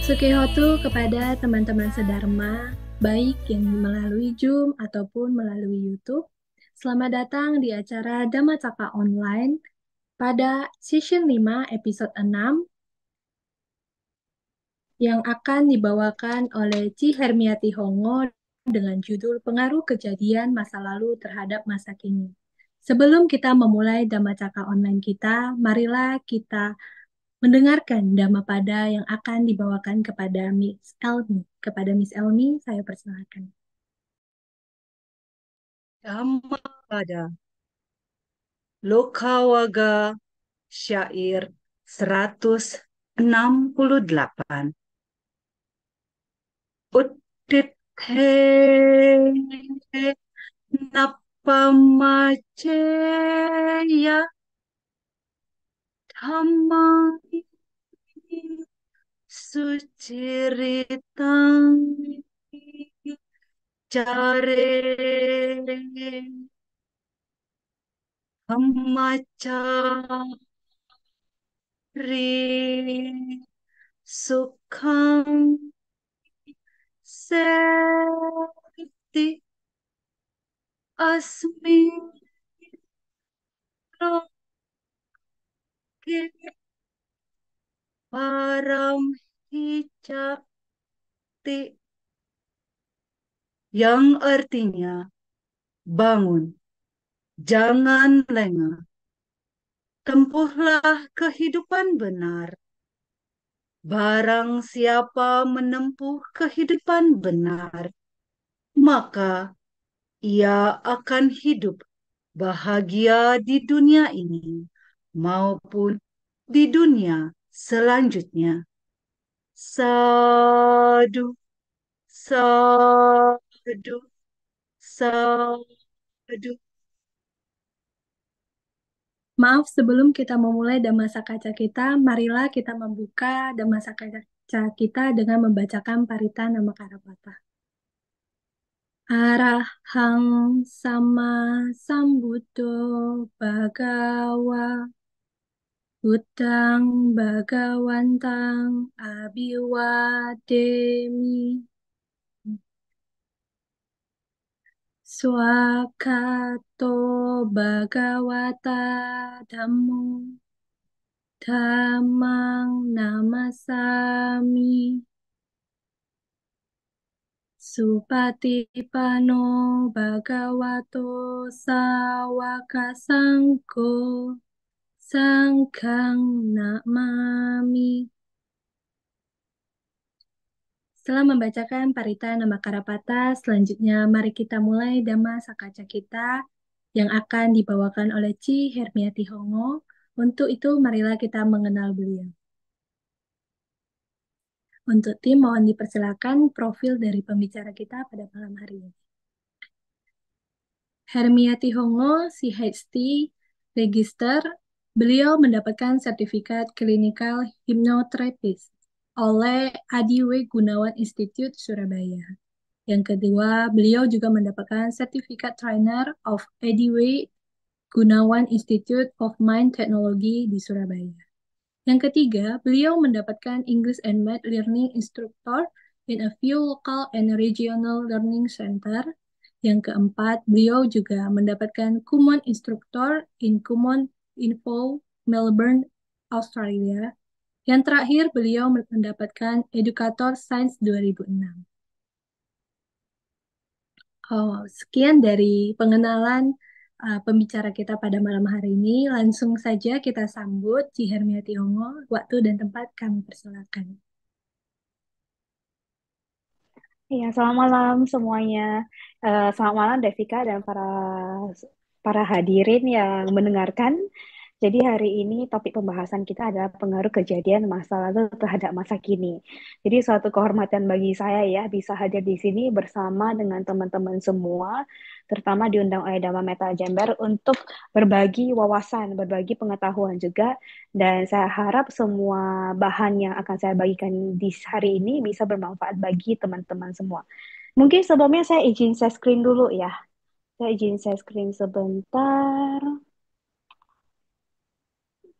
Sukihotu kepada teman-teman sedharma, baik yang melalui Zoom ataupun melalui YouTube. Selamat datang di acara Dhammacakka Online pada Season 5 episode 6 yang akan dibawakan oleh Ci Hermiati Hongo dengan judul Pengaruh Kejadian Masa Lalu Terhadap Masa Kini. Sebelum kita memulai Dhammacakka Online kita, marilah kita mendengarkan Dhammapada yang akan dibawakan kepada Miss Elmi. Kepada Miss Elmi, saya persilakan. Dhammapada Lokawaga Syair 168. Udit he napamaceya dhammang suciritang jare dhammacari sukhang Sekti asmi loke param hicakti, yang artinya bangun, jangan lengah, tempuhlah kehidupan benar. Barang siapa menempuh kehidupan benar, maka ia akan hidup bahagia di dunia ini maupun di dunia selanjutnya. Sadu, sadu, sadu. Maaf, sebelum kita memulai Dhammasakacca kita, marilah kita membuka Dhammasakacca kita dengan membacakan Parita Namakarapata. Arahang sama sambuddho bhagawa Buddhang Bhagawantang Abhiwademi Swakato Bhagawata Dhammo Dhammang Namasami Supatipanno Bhagavato Sawaka Sangho Sanghang Namami. Setelah membacakan Parita Namakarapata, selanjutnya mari kita mulai Dhammasakacca kita yang akan dibawakan oleh Ci Hermiati Hongo. Untuk itu, marilah kita mengenal beliau. Untuk tim, mohon dipersilakan profil dari pembicara kita pada malam hari ini. Hermiati Hongo, CHT, Register. Beliau mendapatkan sertifikat clinical hypnotherapist oleh Adiwe Gunawan Institute Surabaya. Yang kedua, beliau juga mendapatkan sertifikat trainer of Adiwe Gunawan Institute of Mind Technology di Surabaya. Yang ketiga, beliau mendapatkan English and Math Learning Instructor in a few local and regional learning center. Yang keempat, beliau juga mendapatkan Kumon Instructor in Kumon Info, Melbourne, Australia. Yang terakhir, beliau mendapatkan Educator Science 2006. Oh, sekian dari pengenalan pembicara kita pada malam hari ini. Langsung saja kita sambut Ci Hermiati Hongo. Waktu dan tempat kami persilakan. Iya, selamat malam semuanya. Selamat malam Devika dan para para hadirin yang mendengarkan. Jadi hari ini topik pembahasan kita adalah pengaruh kejadian masa lalu terhadap masa kini. Jadi suatu kehormatan bagi saya ya bisa hadir di sini bersama dengan teman-teman semua, terutama diundang oleh Dhamma Meta Jember untuk berbagi wawasan, berbagi pengetahuan juga. Dan saya harap semua bahan yang akan saya bagikan di hari ini bisa bermanfaat bagi teman-teman semua. Mungkin sebelumnya saya izin share screen dulu ya. Saya izin share screen sebentar.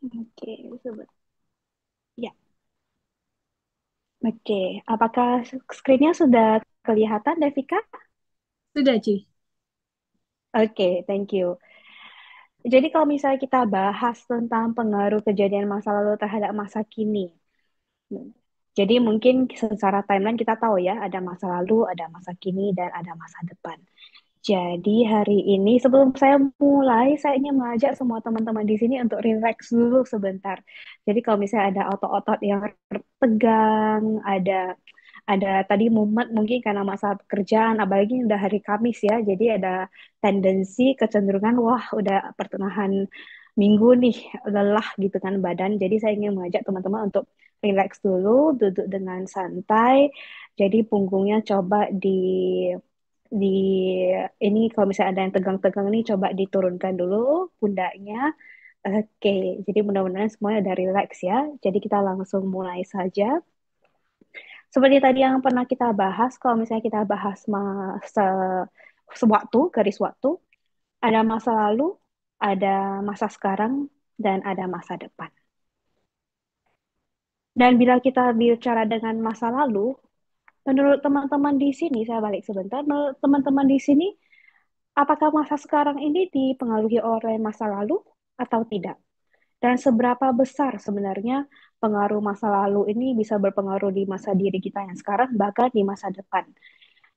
Oke, sebentar. Ya. Oke, apakah screen-nya sudah kelihatan, Devika? Sudah, Ci. Oke, thank you. Jadi kalau misalnya kita bahas tentang pengaruh kejadian masa lalu terhadap masa kini, jadi mungkin secara timeline kita tahu ya, ada masa lalu, ada masa kini, dan ada masa depan. Jadi hari ini sebelum saya mulai, saya ingin mengajak semua teman-teman di sini untuk relax dulu sebentar. Jadi kalau misalnya ada otot-otot yang tegang, ada tadi mumet mungkin karena masa pekerjaan, apalagi udah hari Kamis ya. Jadi ada tendensi kecenderungan wah udah pertengahan minggu nih lelah gitu kan badan. Jadi saya ingin mengajak teman-teman untuk relax dulu, duduk dengan santai. Jadi punggungnya coba di ini kalau misalnya ada yang tegang-tegang nih coba diturunkan dulu pundaknya. Oke, jadi mudah-mudahan semuanya udah relax ya. Jadi kita langsung mulai saja. Seperti tadi yang pernah kita bahas, kalau misalnya kita bahas sewaktu, garis waktu, ada masa lalu, ada masa sekarang, dan ada masa depan. Dan bila kita bicara dengan masa lalu, menurut teman-teman di sini, saya balik sebentar, menurut teman-teman di sini, apakah masa sekarang ini dipengaruhi oleh masa lalu atau tidak? Dan seberapa besar sebenarnya pengaruh masa lalu ini bisa berpengaruh di masa diri kita yang sekarang, bahkan di masa depan?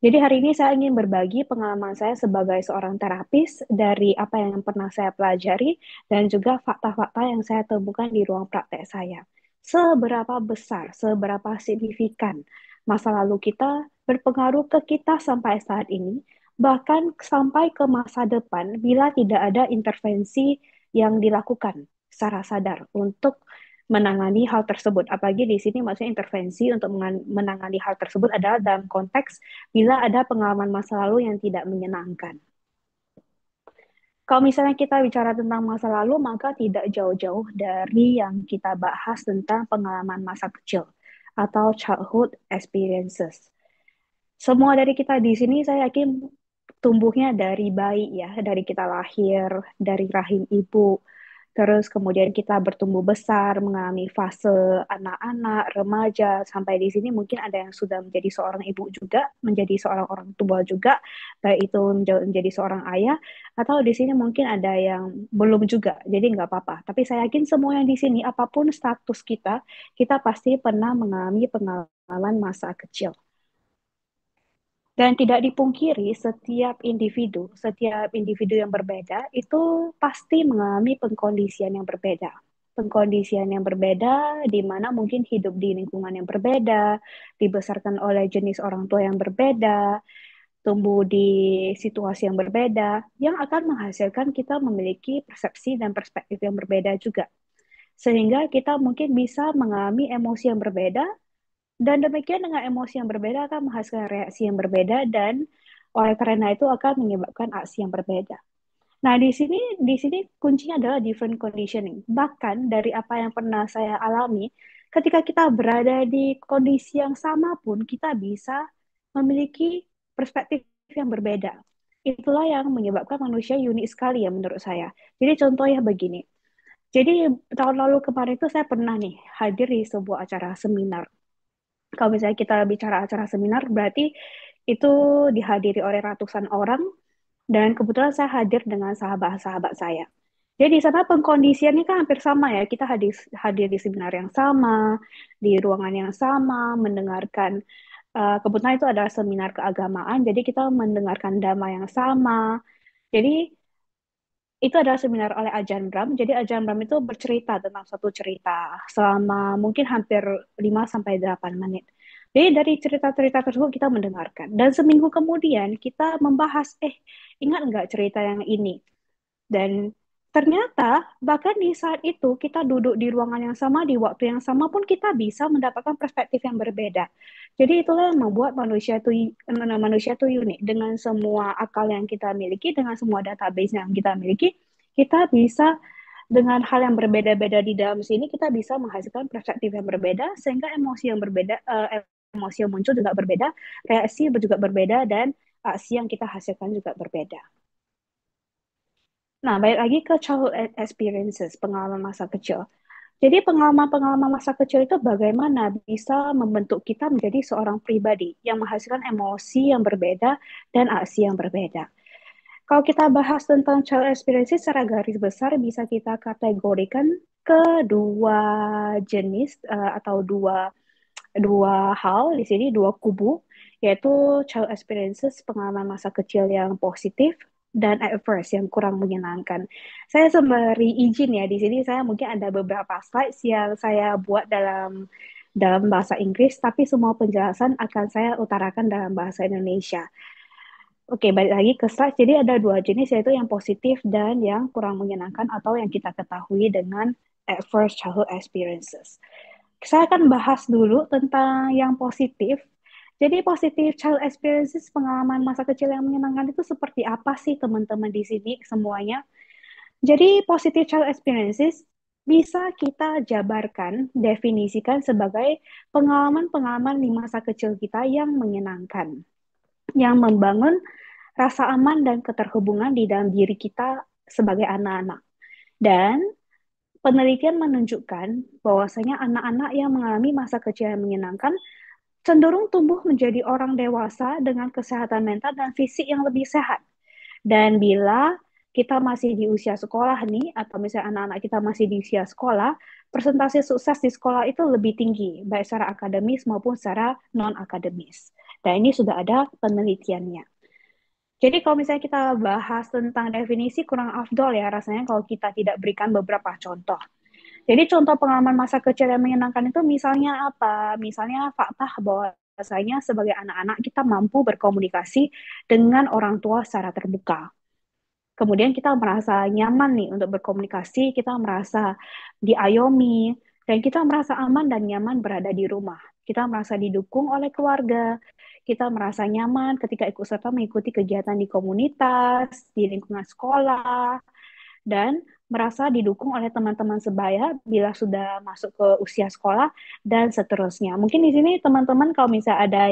Jadi hari ini saya ingin berbagi pengalaman saya sebagai seorang terapis dari apa yang pernah saya pelajari dan juga fakta-fakta yang saya temukan di ruang praktek saya. Seberapa besar, seberapa signifikan masa lalu kita berpengaruh ke kita sampai saat ini, bahkan sampai ke masa depan bila tidak ada intervensi yang dilakukan secara sadar untuk menangani hal tersebut. Apalagi di sini maksudnya intervensi untuk menangani hal tersebut adalah dalam konteks bila ada pengalaman masa lalu yang tidak menyenangkan. Kalau misalnya kita bicara tentang masa lalu, maka tidak jauh-jauh dari yang kita bahas tentang pengalaman masa kecil atau childhood experiences. Semua dari kita di sini saya yakin tumbuhnya dari bayi ya, dari kita lahir, dari rahim ibu, terus kemudian kita bertumbuh besar, mengalami fase anak-anak, remaja, sampai di sini mungkin ada yang sudah menjadi seorang ibu juga, menjadi seorang orang tua juga, baik itu menjadi seorang ayah, atau di sini mungkin ada yang belum juga, jadi nggak apa-apa. Tapi saya yakin semua yang di sini, apapun status kita, kita pasti pernah mengalami pengalaman masa kecil. Dan tidak dipungkiri, setiap individu yang berbeda itu pasti mengalami pengkondisian yang berbeda. Pengkondisian yang berbeda di mana mungkin hidup di lingkungan yang berbeda, dibesarkan oleh jenis orang tua yang berbeda, tumbuh di situasi yang berbeda, yang akan menghasilkan kita memiliki persepsi dan perspektif yang berbeda juga. Sehingga kita mungkin bisa mengalami emosi yang berbeda dan demikian dengan emosi yang berbeda akan menghasilkan reaksi yang berbeda dan oleh karena itu akan menyebabkan aksi yang berbeda. Nah, di sini kuncinya adalah different conditioning. Bahkan dari apa yang pernah saya alami, ketika kita berada di kondisi yang sama pun kita bisa memiliki perspektif yang berbeda. Itulah yang menyebabkan manusia unik sekali ya menurut saya. Jadi contohnya begini. Jadi tahun lalu kemarin itu saya pernah nih hadir di sebuah acara seminar. Kalau misalnya kita bicara acara seminar, berarti itu dihadiri oleh ratusan orang, dan kebetulan saya hadir dengan sahabat-sahabat saya. Jadi di sana pengkondisiannya kan hampir sama ya. Kita hadir, hadir di seminar yang sama, di ruangan yang sama, mendengarkan, kebetulan itu adalah seminar keagamaan, jadi kita mendengarkan dhamma yang sama. Jadi itu adalah seminar oleh Ajahn Brahm. Jadi Ajahn Brahm itu bercerita tentang satu cerita selama mungkin hampir 5 sampai 8 menit. Jadi dari cerita-cerita tersebut kita mendengarkan. Dan seminggu kemudian kita membahas, ingat nggak cerita yang ini? Dan ternyata bahkan di saat itu kita duduk di ruangan yang sama, di waktu yang sama pun kita bisa mendapatkan perspektif yang berbeda. Jadi itulah yang membuat manusia itu unik. Dengan semua akal yang kita miliki, dengan semua database yang kita miliki, kita bisa dengan hal yang berbeda-beda di dalam sini kita bisa menghasilkan perspektif yang berbeda sehingga emosi yang berbeda, emosi yang muncul juga berbeda, reaksi juga berbeda, dan aksi yang kita hasilkan juga berbeda. Nah, balik lagi ke childhood experiences, pengalaman masa kecil. Jadi pengalaman-pengalaman masa kecil itu bagaimana bisa membentuk kita menjadi seorang pribadi yang menghasilkan emosi yang berbeda dan aksi yang berbeda. Kalau kita bahas tentang child experiences secara garis besar bisa kita kategorikan ke dua jenis atau dua dua hal di sini, dua kubu, yaitu child experiences, pengalaman masa kecil yang positif, dan adverse yang kurang menyenangkan. Saya sembari izin ya, di sini saya mungkin ada beberapa slides yang saya buat dalam bahasa Inggris, tapi semua penjelasan akan saya utarakan dalam bahasa Indonesia. Oke, balik lagi ke slides. Jadi ada dua jenis, yaitu yang positif dan yang kurang menyenangkan atau yang kita ketahui dengan adverse childhood experiences. Saya akan bahas dulu tentang yang positif. Jadi positif child experiences, pengalaman masa kecil yang menyenangkan itu seperti apa sih teman-teman di sini semuanya? Jadi positive child experiences bisa kita jabarkan, definisikan sebagai pengalaman-pengalaman di masa kecil kita yang menyenangkan, yang membangun rasa aman dan keterhubungan di dalam diri kita sebagai anak-anak. Dan penelitian menunjukkan bahwasanya anak-anak yang mengalami masa kecil yang menyenangkan cenderung tumbuh menjadi orang dewasa dengan kesehatan mental dan fisik yang lebih sehat. Dan bila kita masih di usia sekolah nih, atau misalnya anak-anak kita masih di usia sekolah, persentase sukses di sekolah itu lebih tinggi, baik secara akademis maupun secara non-akademis. Dan ini sudah ada penelitiannya. Jadi kalau misalnya kita bahas tentang definisi kurang afdol ya rasanya kalau kita tidak berikan beberapa contoh. Jadi contoh pengalaman masa kecil yang menyenangkan itu misalnya apa? Misalnya fakta bahwasanya sebagai anak-anak kita mampu berkomunikasi dengan orang tua secara terbuka. Kemudian kita merasa nyaman nih untuk berkomunikasi, kita merasa diayomi, dan kita merasa aman dan nyaman berada di rumah. Kita merasa didukung oleh keluarga, kita merasa nyaman ketika ikut serta mengikuti kegiatan di komunitas, di lingkungan sekolah, dan merasa didukung oleh teman-teman sebaya bila sudah masuk ke usia sekolah dan seterusnya. Mungkin di sini teman-teman kalau misalnya ada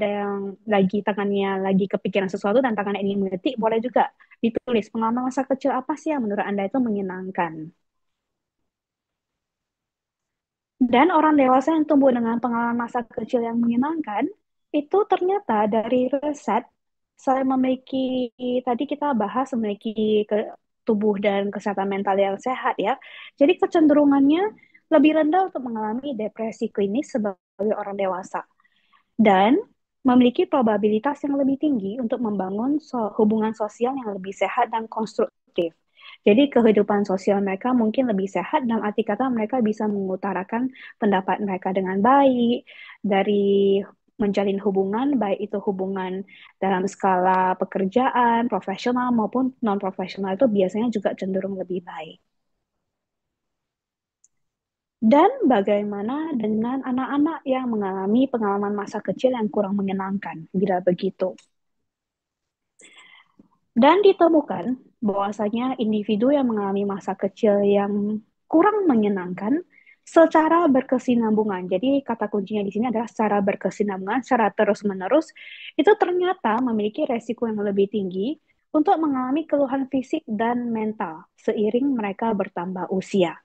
yang lagi tangannya lagi kepikiran sesuatu dan tangannya ingin mengetik, boleh juga ditulis pengalaman masa kecil apa sih yang menurut Anda itu menyenangkan. Dan orang dewasa yang tumbuh dengan pengalaman masa kecil yang menyenangkan, itu ternyata dari riset, saya memiliki, tadi kita bahas memiliki tubuh dan kesehatan mental yang sehat ya. Jadi kecenderungannya lebih rendah untuk mengalami depresi klinis sebagai orang dewasa. Dan memiliki probabilitas yang lebih tinggi untuk membangun hubungan sosial yang lebih sehat dan konstruktif. Jadi kehidupan sosial mereka mungkin lebih sehat dalam arti kata mereka bisa mengutarakan pendapat mereka dengan baik dari menjalin hubungan, baik itu hubungan dalam skala pekerjaan, profesional maupun non-profesional itu biasanya juga cenderung lebih baik. Dan bagaimana dengan anak-anak yang mengalami pengalaman masa kecil yang kurang menyenangkan, bila begitu? Dan ditemukan bahwasanya individu yang mengalami masa kecil yang kurang menyenangkan secara berkesinambungan. Jadi kata kuncinya di sini adalah secara berkesinambungan, secara terus-menerus, itu ternyata memiliki resiko yang lebih tinggi untuk mengalami keluhan fisik dan mental seiring mereka bertambah usia.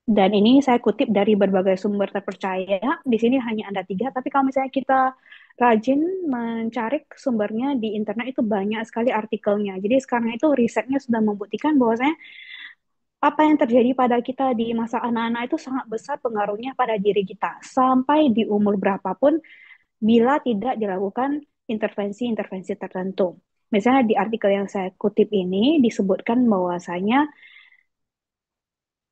Dan ini saya kutip dari berbagai sumber terpercaya. Di sini hanya ada 3, tapi kalau misalnya kita rajin mencari sumbernya di internet itu banyak sekali artikelnya. Jadi sekarang itu risetnya sudah membuktikan bahwasanya apa yang terjadi pada kita di masa anak-anak itu sangat besar pengaruhnya pada diri kita. Sampai di umur berapapun bila tidak dilakukan intervensi-intervensi tertentu. Misalnya di artikel yang saya kutip ini disebutkan bahwasanya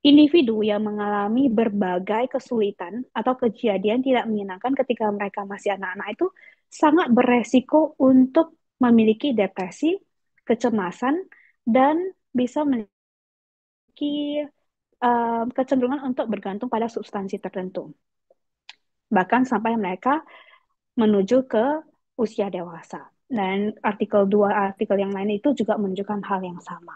individu yang mengalami berbagai kesulitan atau kejadian tidak menyenangkan ketika mereka masih anak-anak itu sangat beresiko untuk memiliki depresi, kecemasan, dan bisa memiliki kecenderungan untuk bergantung pada substansi tertentu. Bahkan sampai mereka menuju ke usia dewasa. Dan dua artikel yang lain itu juga menunjukkan hal yang sama.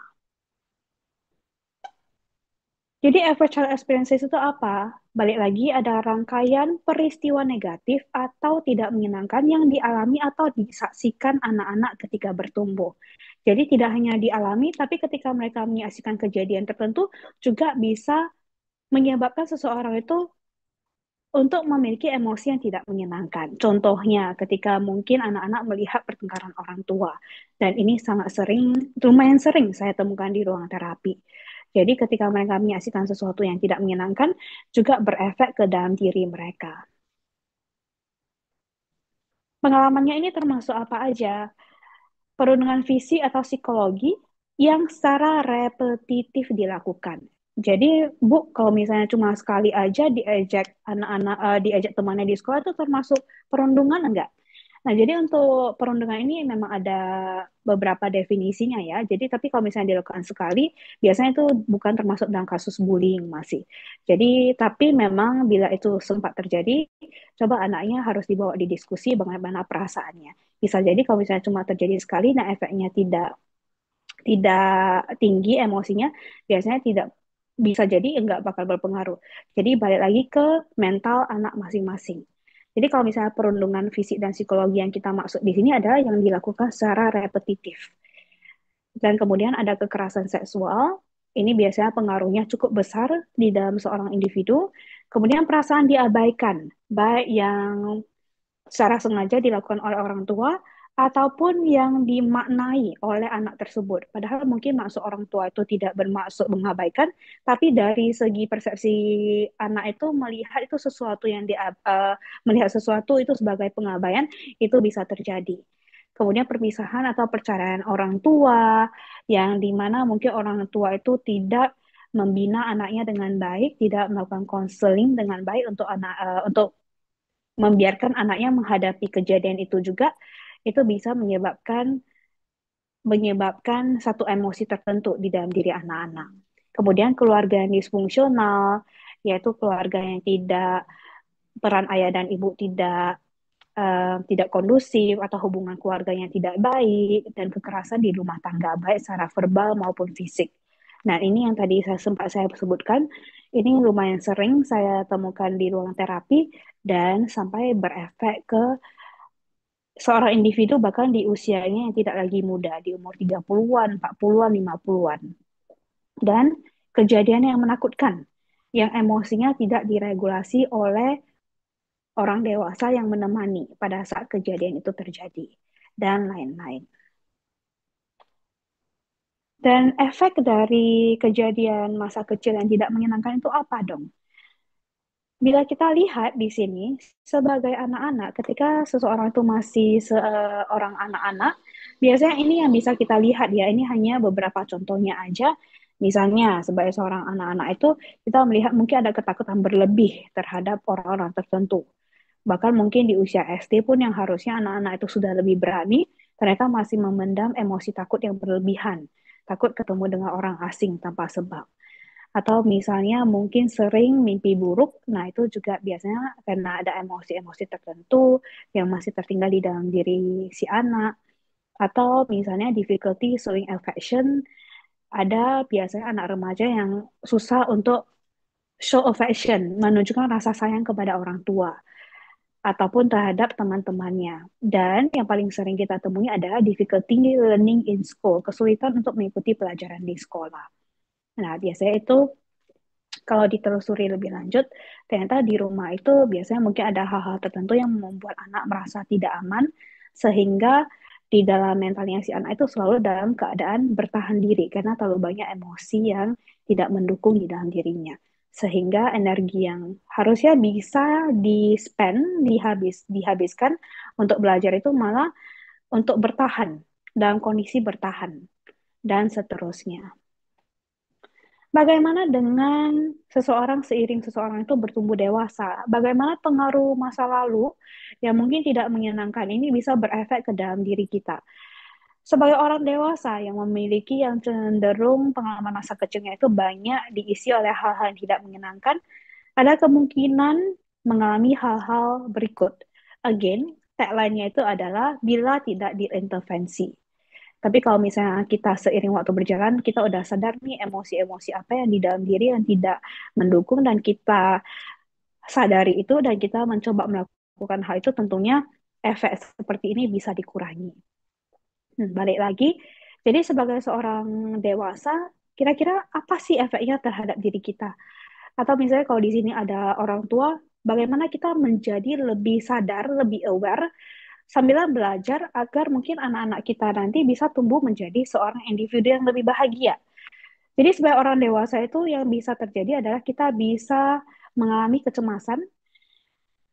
Jadi average child experiences itu apa? Balik lagi ada rangkaian peristiwa negatif atau tidak menyenangkan yang dialami atau disaksikan anak-anak ketika bertumbuh. Jadi tidak hanya dialami, tapi ketika mereka menyaksikan kejadian tertentu juga bisa menyebabkan seseorang itu untuk memiliki emosi yang tidak menyenangkan. Contohnya, ketika mungkin anak-anak melihat pertengkaran orang tua, dan ini sangat sering, lumayan sering saya temukan di ruang terapi. Jadi ketika mereka menyaksikan sesuatu yang tidak menyenangkan, juga berefek ke dalam diri mereka. Pengalamannya ini termasuk apa aja? Perundungan fisik atau psikologi yang secara repetitif dilakukan. Jadi, Bu, kalau misalnya cuma sekali aja diejek anak-anak, diejek temannya di sekolah itu termasuk perundungan enggak? Nah, jadi untuk perundungan ini memang ada beberapa definisinya ya. Jadi, tapi kalau misalnya dilakukan sekali, biasanya itu bukan termasuk dalam kasus bullying masih. Jadi, tapi memang bila itu sempat terjadi, coba anaknya harus dibawa di diskusi bagaimana perasaannya. Bisa jadi kalau misalnya cuma terjadi sekali, nah efeknya tidak tidak tinggi emosinya, biasanya tidak bisa jadi enggak bakal berpengaruh. Jadi balik lagi ke mental anak masing-masing. Jadi kalau misalnya perundungan fisik dan psikologi yang kita maksud di sini adalah yang dilakukan secara repetitif. Dan kemudian ada kekerasan seksual, ini biasanya pengaruhnya cukup besar di dalam seorang individu. Kemudian perasaan diabaikan, baik yang secara sengaja dilakukan oleh orang tua ataupun yang dimaknai oleh anak tersebut. Padahal mungkin maksud orang tua itu tidak bermaksud mengabaikan, tapi dari segi persepsi anak itu melihat itu sesuatu yang melihat sesuatu itu sebagai pengabaian, itu bisa terjadi. Kemudian perpisahan atau perceraian orang tua, yang dimana mungkin orang tua itu tidak membina anaknya dengan baik, tidak melakukan konseling dengan baik untuk untuk membiarkan anaknya menghadapi kejadian itu juga, itu bisa menyebabkan satu emosi tertentu di dalam diri anak-anak. Kemudian keluarga yang disfungsional, yaitu keluarga yang tidak, peran ayah dan ibu tidak kondusif atau hubungan keluarga yang tidak baik, dan kekerasan di rumah tangga baik secara verbal maupun fisik. Nah, ini yang tadi sempat saya sebutkan, ini lumayan sering saya temukan di ruang terapi dan sampai berefek ke seorang individu bahkan di usianya yang tidak lagi muda, di umur 30-an, 40-an, 50-an. Dan kejadian yang menakutkan, yang emosinya tidak diregulasi oleh orang dewasa yang menemani pada saat kejadian itu terjadi, dan lain-lain. Dan efek dari kejadian masa kecil yang tidak menyenangkan itu apa dong? Bila kita lihat di sini, sebagai anak-anak, ketika seseorang itu masih seorang anak-anak, biasanya ini yang bisa kita lihat ya, ini hanya beberapa contohnya aja. Misalnya, sebagai seorang anak-anak itu, kita melihat mungkin ada ketakutan berlebih terhadap orang-orang tertentu. Bahkan mungkin di usia SD pun yang harusnya anak-anak itu sudah lebih berani, mereka masih memendam emosi takut yang berlebihan. Takut ketemu dengan orang asing tanpa sebab. Atau misalnya mungkin sering mimpi buruk, nah itu juga biasanya karena ada emosi-emosi tertentu yang masih tertinggal di dalam diri si anak. Atau misalnya difficulty showing affection, ada biasanya anak remaja yang susah untuk show affection, menunjukkan rasa sayang kepada orang tua ataupun terhadap teman-temannya. Dan yang paling sering kita temui adalah difficulty learning in school, kesulitan untuk mengikuti pelajaran di sekolah. Nah, biasanya itu kalau ditelusuri lebih lanjut, ternyata di rumah itu biasanya mungkin ada hal-hal tertentu yang membuat anak merasa tidak aman, sehingga di dalam mentalnya si anak itu selalu dalam keadaan bertahan diri, karena terlalu banyak emosi yang tidak mendukung di dalam dirinya. Sehingga energi yang harusnya bisa dihabiskan untuk belajar itu malah untuk bertahan, dalam kondisi bertahan, dan seterusnya. Bagaimana dengan seseorang seiring seseorang itu bertumbuh dewasa? Bagaimana pengaruh masa lalu yang mungkin tidak menyenangkan ini bisa berefek ke dalam diri kita? Sebagai orang dewasa yang memiliki yang cenderung pengalaman masa kecilnya itu banyak diisi oleh hal-hal yang tidak menyenangkan, ada kemungkinan mengalami hal-hal berikut. Again, tagline-nya itu adalah bila tidak diintervensi. Tapi kalau misalnya kita seiring waktu berjalan, kita udah sadar nih emosi-emosi apa yang di dalam diri yang tidak mendukung, dan kita sadari itu dan kita mencoba melakukan hal itu, tentunya efek seperti ini bisa dikurangi. Balik lagi, Jadi sebagai seorang dewasa, kira-kira apa sih efeknya terhadap diri kita? Atau misalnya kalau di sini ada orang tua, bagaimana kita menjadi lebih sadar, lebih aware, sambil belajar agar mungkin anak-anak kita nanti bisa tumbuh menjadi seorang individu yang lebih bahagia. Jadi sebagai orang dewasa itu yang bisa terjadi adalah kita bisa mengalami kecemasan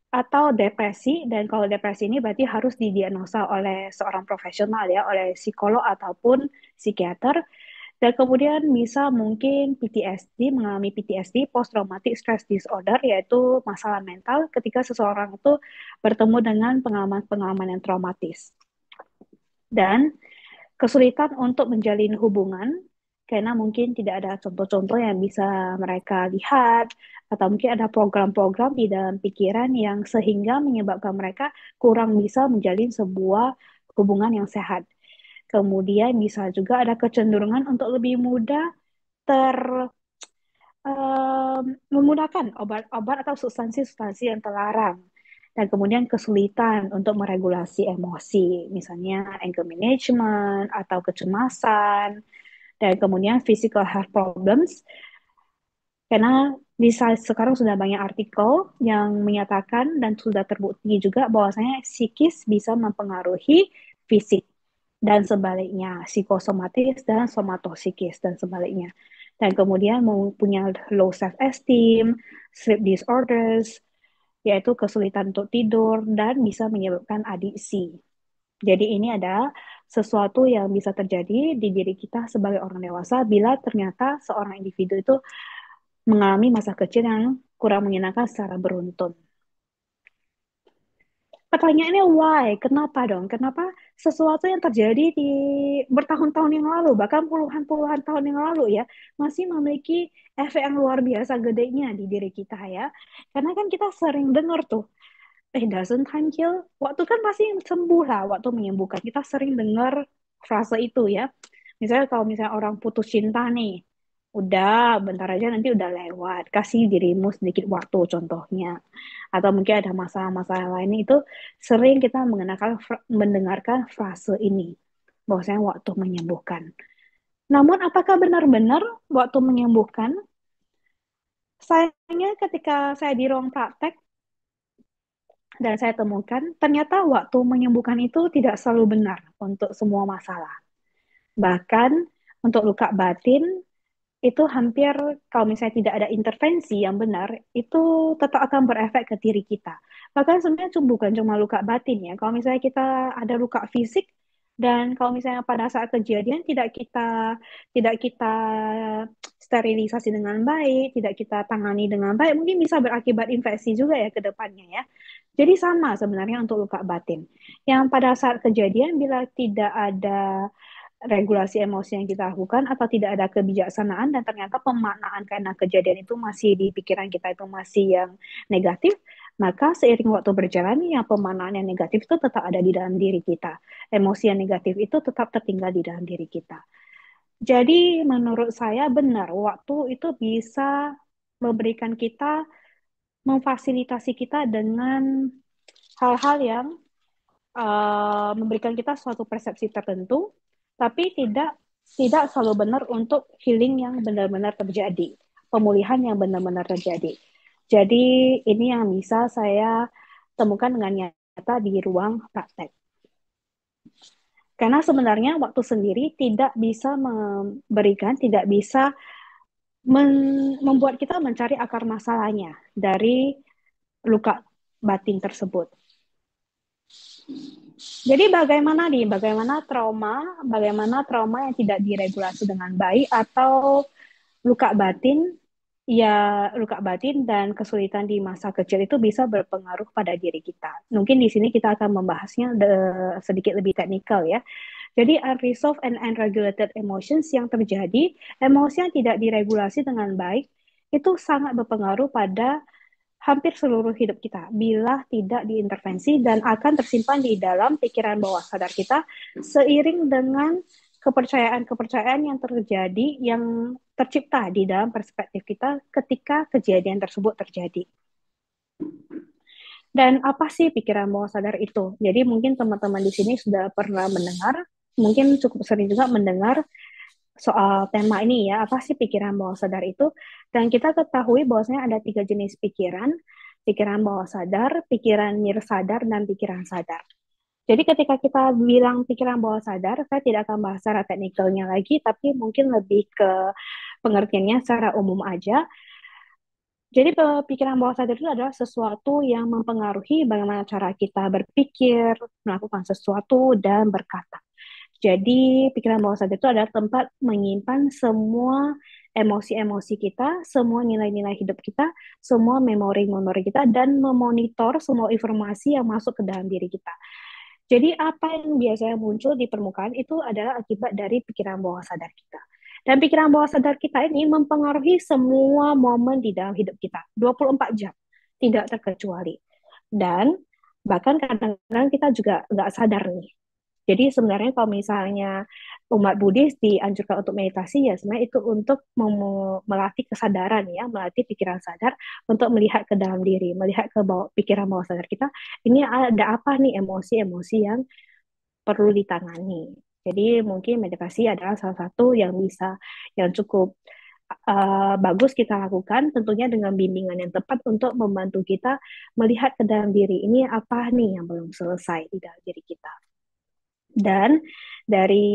atau depresi, dan kalau depresi ini berarti harus didiagnosa oleh seorang profesional ya, oleh psikolog ataupun psikiater. Dan kemudian bisa mungkin PTSD, mengalami PTSD, Post Traumatic Stress Disorder, yaitu masalah mental ketika seseorang itu bertemu dengan pengalaman-pengalaman yang traumatis. Dan kesulitan untuk menjalin hubungan karena mungkin tidak ada contoh-contoh yang bisa mereka lihat, atau mungkin ada program-program di dalam pikiran yang sehingga menyebabkan mereka kurang bisa menjalin sebuah hubungan yang sehat. Kemudian bisa juga ada kecenderungan untuk lebih mudah ter menggunakan obat-obat atau substansi-substansi yang terlarang. Dan kemudian kesulitan untuk meregulasi emosi, misalnya anger management atau kecemasan, dan kemudian physical health problems, karena sekarang sudah banyak artikel yang menyatakan dan sudah terbukti juga bahwasanya psikis bisa mempengaruhi fisik dan sebaliknya, psikosomatis dan somatopsikis dan sebaliknya. Dan kemudian mempunyai low self-esteem, sleep disorders, yaitu kesulitan untuk tidur, dan bisa menyebabkan adiksi. Jadi ini ada sesuatu yang bisa terjadi di diri kita sebagai orang dewasa bila ternyata seorang individu itu mengalami masa kecil yang kurang menyenangkan secara beruntun. Pertanyaannya why? Kenapa dong? Kenapa sesuatu yang terjadi di bertahun-tahun yang lalu, bahkan puluhan-puluhan tahun yang lalu ya, masih memiliki efek yang luar biasa gedenya di diri kita ya. Karena kan kita sering dengar tuh, doesn't time heal? Waktu kan pasti sembuh lah, waktu menyembuhkan. Kita sering dengar frase itu ya. Misalnya kalau misalnya orang putus cinta nih, udah bentar aja nanti udah lewat. Kasih dirimu sedikit waktu contohnya. Atau mungkin ada masalah-masalah lain itu sering kita mendengarkan frase ini. Bahwasanya waktu menyembuhkan. Namun apakah benar-benar waktu menyembuhkan? Sayangnya ketika saya di ruang praktek, dan saya temukan ternyata waktu menyembuhkan itu tidak selalu benar untuk semua masalah. Bahkan untuk luka batin itu hampir, kalau misalnya tidak ada intervensi yang benar, itu tetap akan berefek ke diri kita. Bahkan sebenarnya bukan cuma luka batin ya. Kalau misalnya kita ada luka fisik, dan kalau misalnya pada saat kejadian tidak kita sterilisasi dengan baik, tidak kita tangani dengan baik, mungkin bisa berakibat infeksi juga ya ke depannya ya. Jadi sama sebenarnya untuk luka batin. Yang pada saat kejadian bila tidak ada regulasi emosi yang kita lakukan atau tidak ada kebijaksanaan dan ternyata pemaknaan karena kejadian itu masih di pikiran kita itu masih yang negatif, maka seiring waktu berjalan yang pemaknaan yang negatif itu tetap ada di dalam diri kita. Emosi yang negatif itu tetap tertinggal di dalam diri kita. Jadi menurut saya benar, waktu itu bisa memberikan kita, memfasilitasi kita dengan hal-hal yang memberikan kita suatu persepsi tertentu, tapi tidak selalu benar untuk healing yang benar-benar terjadi, pemulihan yang benar-benar terjadi. Jadi ini yang bisa saya temukan dengan nyata di ruang praktek. Karena sebenarnya waktu sendiri tidak bisa tidak bisa membuat kita mencari akar masalahnya dari luka batin tersebut. Jadi bagaimana trauma yang tidak diregulasi dengan baik atau luka batin luka batin dan kesulitan di masa kecil itu bisa berpengaruh pada diri kita. Mungkin di sini kita akan membahasnya sedikit lebih teknikal ya. Jadi unresolved and unregulated emotions yang terjadi, emosi yang tidak diregulasi dengan baik itu sangat berpengaruh pada hampir seluruh hidup kita bila tidak diintervensi dan akan tersimpan di dalam pikiran bawah sadar kita seiring dengan kepercayaan-kepercayaan yang terjadi, yang tercipta di dalam perspektif kita ketika kejadian tersebut terjadi. Dan apa sih pikiran bawah sadar itu? Jadi mungkin teman-teman di sini sudah pernah mendengar mungkin cukup sering juga mendengar soal tema ini ya, apa sih pikiran bawah sadar itu? Dan kita ketahui bahwasanya ada 3 jenis pikiran, pikiran bawah sadar, pikiran nirsadar, dan pikiran sadar. Jadi ketika kita bilang pikiran bawah sadar, saya tidak akan bahas secara teknikalnya lagi, tapi mungkin lebih ke pengertiannya secara umum aja. Jadi pikiran bawah sadar itu adalah sesuatu yang mempengaruhi bagaimana cara kita berpikir, melakukan sesuatu, dan berkata. Jadi pikiran bawah sadar itu adalah tempat menyimpan semua emosi-emosi kita, semua nilai-nilai hidup kita, semua memori-memori kita, dan memonitor semua informasi yang masuk ke dalam diri kita. Jadi apa yang biasanya muncul di permukaan itu adalah akibat dari pikiran bawah sadar kita. Dan pikiran bawah sadar kita ini mempengaruhi semua momen di dalam hidup kita, 24 jam, tidak terkecuali. Dan bahkan kadang-kadang kita juga nggak sadar nih. Jadi sebenarnya kalau misalnya umat Buddhis dianjurkan untuk meditasi, ya sebenarnya itu untuk melatih kesadaran ya, melatih pikiran sadar untuk melihat ke dalam diri, melihat ke bawah, pikiran bawah sadar kita, ini ada apa nih emosi-emosi yang perlu ditangani. Jadi mungkin meditasi adalah salah satu yang bisa, yang cukup bagus kita lakukan, tentunya dengan bimbingan yang tepat untuk membantu kita melihat ke dalam diri. Ini apa nih yang belum selesai di dalam diri kita. Dan dari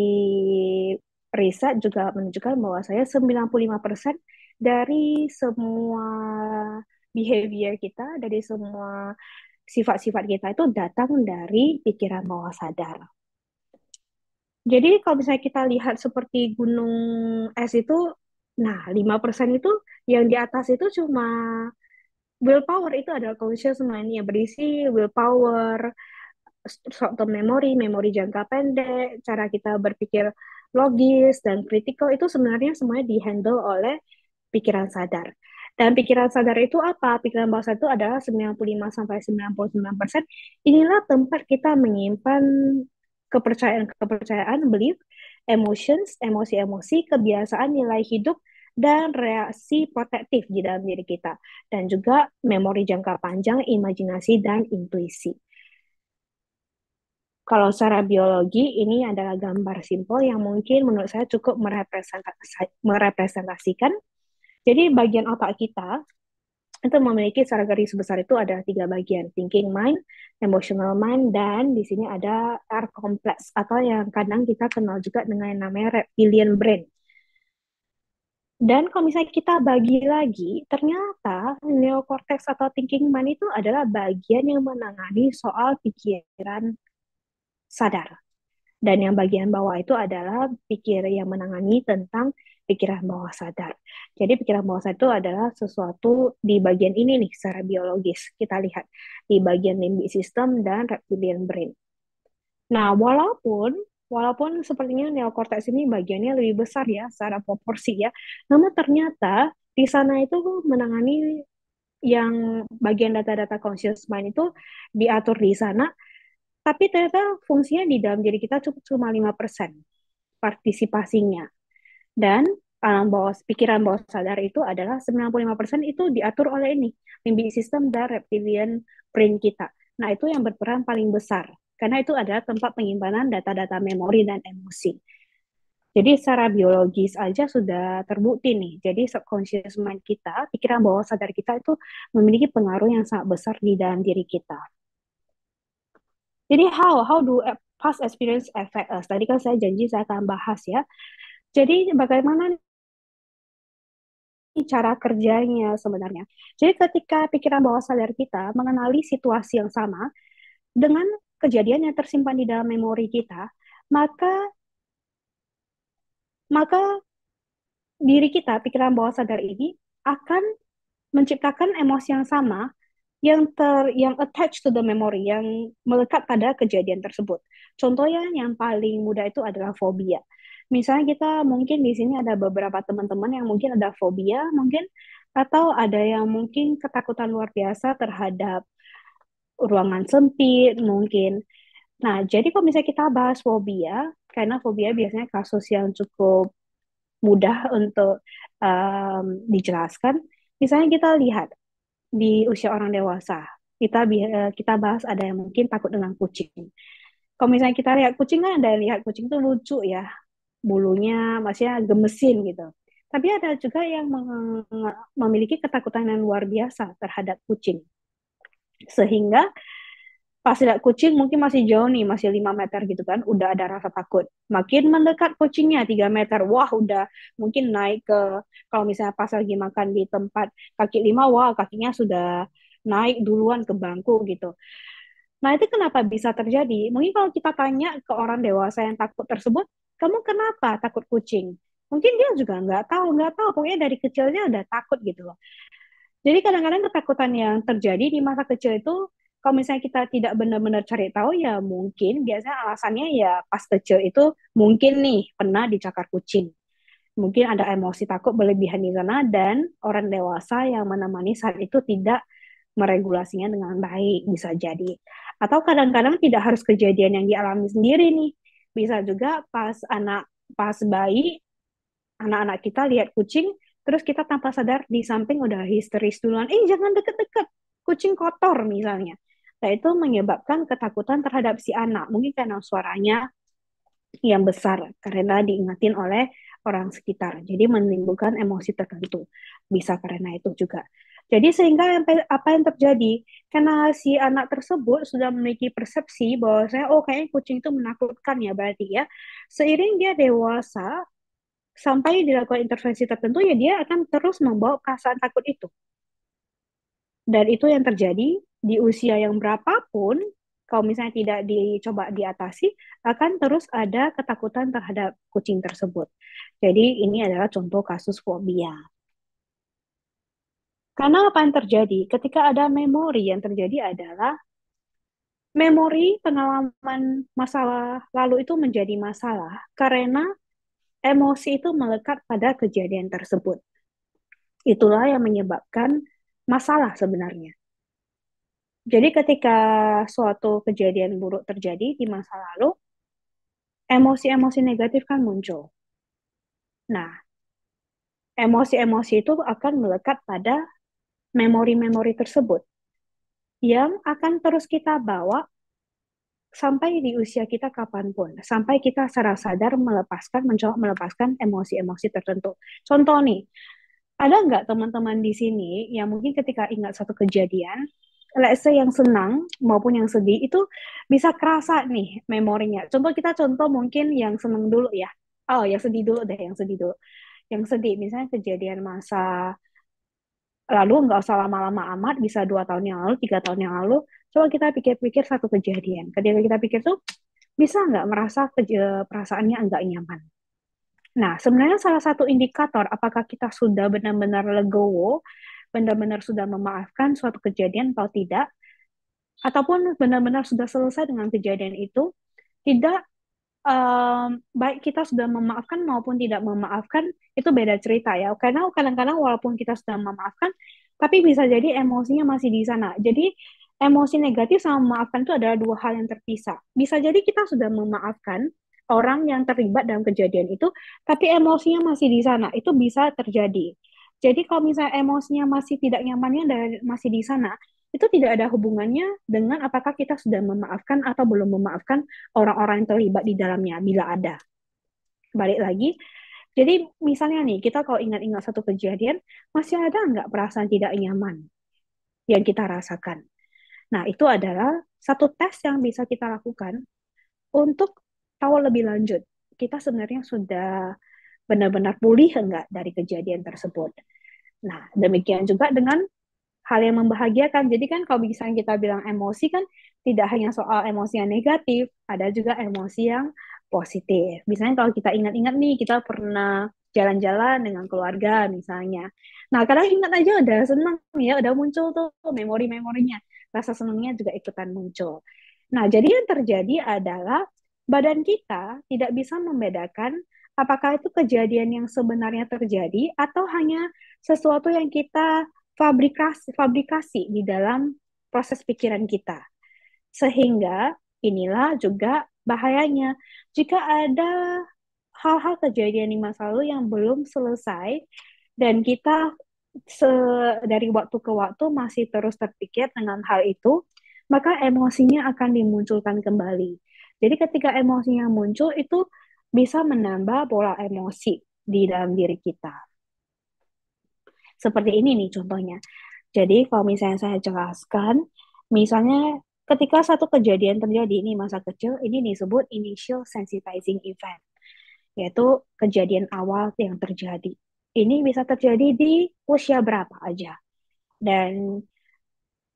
riset juga menunjukkan bahwa saya 95% dari semua behavior kita, dari semua sifat-sifat kita itu datang dari pikiran bawah sadar. Jadi kalau misalnya kita lihat seperti gunung es itu, nah 5% itu yang di atas itu cuma willpower, itu adalah conscious mind yang berisi willpower, short term memory, memori jangka pendek, cara kita berpikir logis dan kritikal itu sebenarnya semuanya dihandle oleh pikiran sadar. Dan pikiran sadar itu apa? Pikiran bawah sadar itu adalah 95-99%. Inilah tempat kita menyimpan kepercayaan-kepercayaan, belief, emotions, emosi-emosi, kebiasaan, nilai hidup, dan reaksi protektif di dalam diri kita. Dan juga memori jangka panjang, imajinasi, dan intuisi. Kalau secara biologi, ini adalah gambar simpel yang mungkin menurut saya cukup merepresentasikan. Jadi bagian otak kita itu memiliki secara garis besar itu ada 3 bagian, thinking mind, emotional mind, dan di sini ada R complex atau yang kadang kita kenal juga dengan yang namanya reptilian brain. Dan kalau misalnya kita bagi lagi, ternyata neocortex atau thinking mind itu adalah bagian yang menangani soal pikiran sadar. Dan yang bagian bawah itu adalah yang menangani tentang pikiran bawah sadar. Jadi pikiran bawah sadar itu adalah sesuatu di bagian ini nih secara biologis. Kita lihat di bagian limbic system dan reptilian brain. Nah, walaupun sepertinya neokortex ini bagiannya lebih besar ya secara proporsi ya, namun ternyata di sana itu menangani yang bagian data-data conscious mind itu diatur di sana, tapi ternyata fungsinya di dalam diri kita cuma 5% partisipasinya. Dan alam bawah, pikiran bawah sadar itu adalah 95% itu diatur oleh ini, limbic system dan reptilian brain kita. Nah, itu yang berperan paling besar. Karena itu adalah tempat penyimpanan data-data memori dan emosi. Jadi secara biologis aja sudah terbukti nih. Jadi subconscious mind kita, pikiran bawah sadar kita itu memiliki pengaruh yang sangat besar di dalam diri kita. Jadi how do past experience affect us? Tadi kan saya janji saya akan bahas ya. Jadi bagaimana cara kerjanya sebenarnya? Jadi ketika pikiran bawah sadar kita mengenali situasi yang sama dengan kejadian yang tersimpan di dalam memori kita, maka maka diri kita, pikiran bawah sadar ini akan menciptakan emosi yang sama yang attached to the memory, yang melekat pada kejadian tersebut. Contohnya yang paling mudah itu adalah fobia. Misalnya kita mungkin di sini ada beberapa teman-teman yang mungkin ada fobia, mungkin atau ada yang mungkin ketakutan luar biasa terhadap ruangan sempit, mungkin. Nah, jadi kalau misalnya kita bahas fobia, karena fobia biasanya kasus yang cukup mudah untuk dijelaskan. Misalnya kita lihat di usia orang dewasa, kita bahas ada yang mungkin takut dengan kucing. Kalau misalnya kita lihat kucing kan ada lihat kucing tuh lucu ya, bulunya maksudnya gemesin gitu. Tapi ada juga yang memiliki ketakutan yang luar biasa terhadap kucing. Sehingga pas lihat kucing mungkin masih jauh nih, masih 5 meter gitu kan, udah ada rasa takut. Makin mendekat kucingnya 3 meter, wah udah mungkin naik ke, kalau misalnya pas lagi makan di tempat kaki 5, wah kakinya sudah naik duluan ke bangku gitu. Nah, itu kenapa bisa terjadi? Mungkin kalau kita tanya ke orang dewasa yang takut tersebut, kamu kenapa takut kucing? Mungkin dia juga nggak tahu. Pokoknya dari kecilnya udah takut gitu loh. Jadi kadang-kadang ketakutan yang terjadi di masa kecil itu, kalau misalnya kita tidak benar-benar cari tahu, ya mungkin biasanya alasannya ya pas kecil itu mungkin nih pernah dicakar kucing. Mungkin ada emosi takut berlebihan di sana dan orang dewasa yang menemani saat itu tidak meregulasinya dengan baik, bisa jadi. Atau kadang-kadang tidak harus kejadian yang dialami sendiri nih. Bisa juga pas bayi, anak-anak kita lihat kucing, terus kita tanpa sadar di samping udah histeris duluan, jangan deket-deket, kucing kotor misalnya. Nah, itu menyebabkan ketakutan terhadap si anak. Mungkin karena suaranya yang besar, karena diingatin oleh orang sekitar. Jadi menimbulkan emosi tertentu. Bisa karena itu juga. Jadi sehingga apa yang terjadi? Karena si anak tersebut sudah memiliki persepsi bahwa saya, oh kayaknya kucing itu menakutkan ya berarti ya. Seiring dia dewasa, sampai dilakukan intervensi tertentu, ya dia akan terus membawa perasaan takut itu. Dan itu yang terjadi di usia yang berapapun, kalau misalnya tidak dicoba diatasi, akan terus ada ketakutan terhadap kucing tersebut. Jadi ini adalah contoh kasus fobia. Karena apa yang terjadi? Ketika ada memori, yang terjadi adalah memori pengalaman masalah lalu itu menjadi masalah karena emosi itu melekat pada kejadian tersebut. Itulah yang menyebabkan masalah sebenarnya. Jadi ketika suatu kejadian buruk terjadi di masa lalu, emosi-emosi negatif kan muncul. Nah, emosi-emosi itu akan melekat pada memori-memori tersebut yang akan terus kita bawa sampai di usia kita kapanpun, sampai kita secara sadar mencoba melepaskan emosi-emosi tertentu. Contoh nih, ada nggak teman-teman di sini yang mungkin ketika ingat satu kejadian, let's say yang senang maupun yang sedih, itu bisa kerasa nih memorinya. Contoh mungkin yang senang dulu ya. Oh, yang sedih dulu deh, yang sedih dulu. Yang sedih, misalnya kejadian masa lalu, nggak usah lama-lama amat, bisa 2 tahun yang lalu, 3 tahun yang lalu. Coba kita pikir-pikir satu kejadian. Ketika kita pikir tuh, bisa nggak merasa perasaannya agak nyaman. Nah, sebenarnya salah satu indikator apakah kita sudah benar-benar legowo, benar-benar sudah memaafkan suatu kejadian atau tidak, ataupun benar-benar sudah selesai dengan kejadian itu, tidak baik kita sudah memaafkan maupun tidak memaafkan, itu beda cerita ya. Karena kadang-kadang walaupun kita sudah memaafkan, tapi bisa jadi emosinya masih di sana. Jadi emosi negatif sama memaafkan itu adalah dua hal yang terpisah. Bisa jadi kita sudah memaafkan orang yang terlibat dalam kejadian itu, tapi emosinya masih di sana. Itu bisa terjadi. Jadi kalau misalnya emosinya masih tidak nyamannya dan masih di sana, itu tidak ada hubungannya dengan apakah kita sudah memaafkan atau belum memaafkan orang-orang yang terlibat di dalamnya, bila ada. Balik lagi, jadi misalnya nih, kita kalau ingat-ingat satu kejadian, masih ada nggak perasaan tidak nyaman yang kita rasakan? Nah, itu adalah satu tes yang bisa kita lakukan untuk tahu lebih lanjut. Kita sebenarnya sudah benar-benar pulih enggak dari kejadian tersebut. Nah, demikian juga dengan hal yang membahagiakan. Jadi kan kalau misalnya kita bilang emosi kan tidak hanya soal emosi yang negatif, ada juga emosi yang positif. Misalnya kalau kita ingat-ingat nih, kita pernah jalan-jalan dengan keluarga misalnya. Nah, kadang ingat aja udah senang ya, udah muncul tuh memori-memorinya. Rasa senangnya juga ikutan muncul. Nah, jadi yang terjadi adalah badan kita tidak bisa membedakan apakah itu kejadian yang sebenarnya terjadi atau hanya sesuatu yang kita fabrikasi di dalam proses pikiran kita. Sehingga inilah juga bahayanya. Jika ada hal-hal kejadian di masa lalu yang belum selesai dan kita dari waktu ke waktu masih terus terpikir dengan hal itu, maka emosinya akan dimunculkan kembali. Jadi ketika emosinya muncul itu bisa menambah pola emosi di dalam diri kita. Seperti ini nih contohnya. Jadi kalau misalnya saya jelaskan, misalnya ketika satu kejadian terjadi ini masa kecil, ini disebut initial sensitizing event, yaitu kejadian awal yang terjadi. Ini bisa terjadi di usia berapa aja. Dan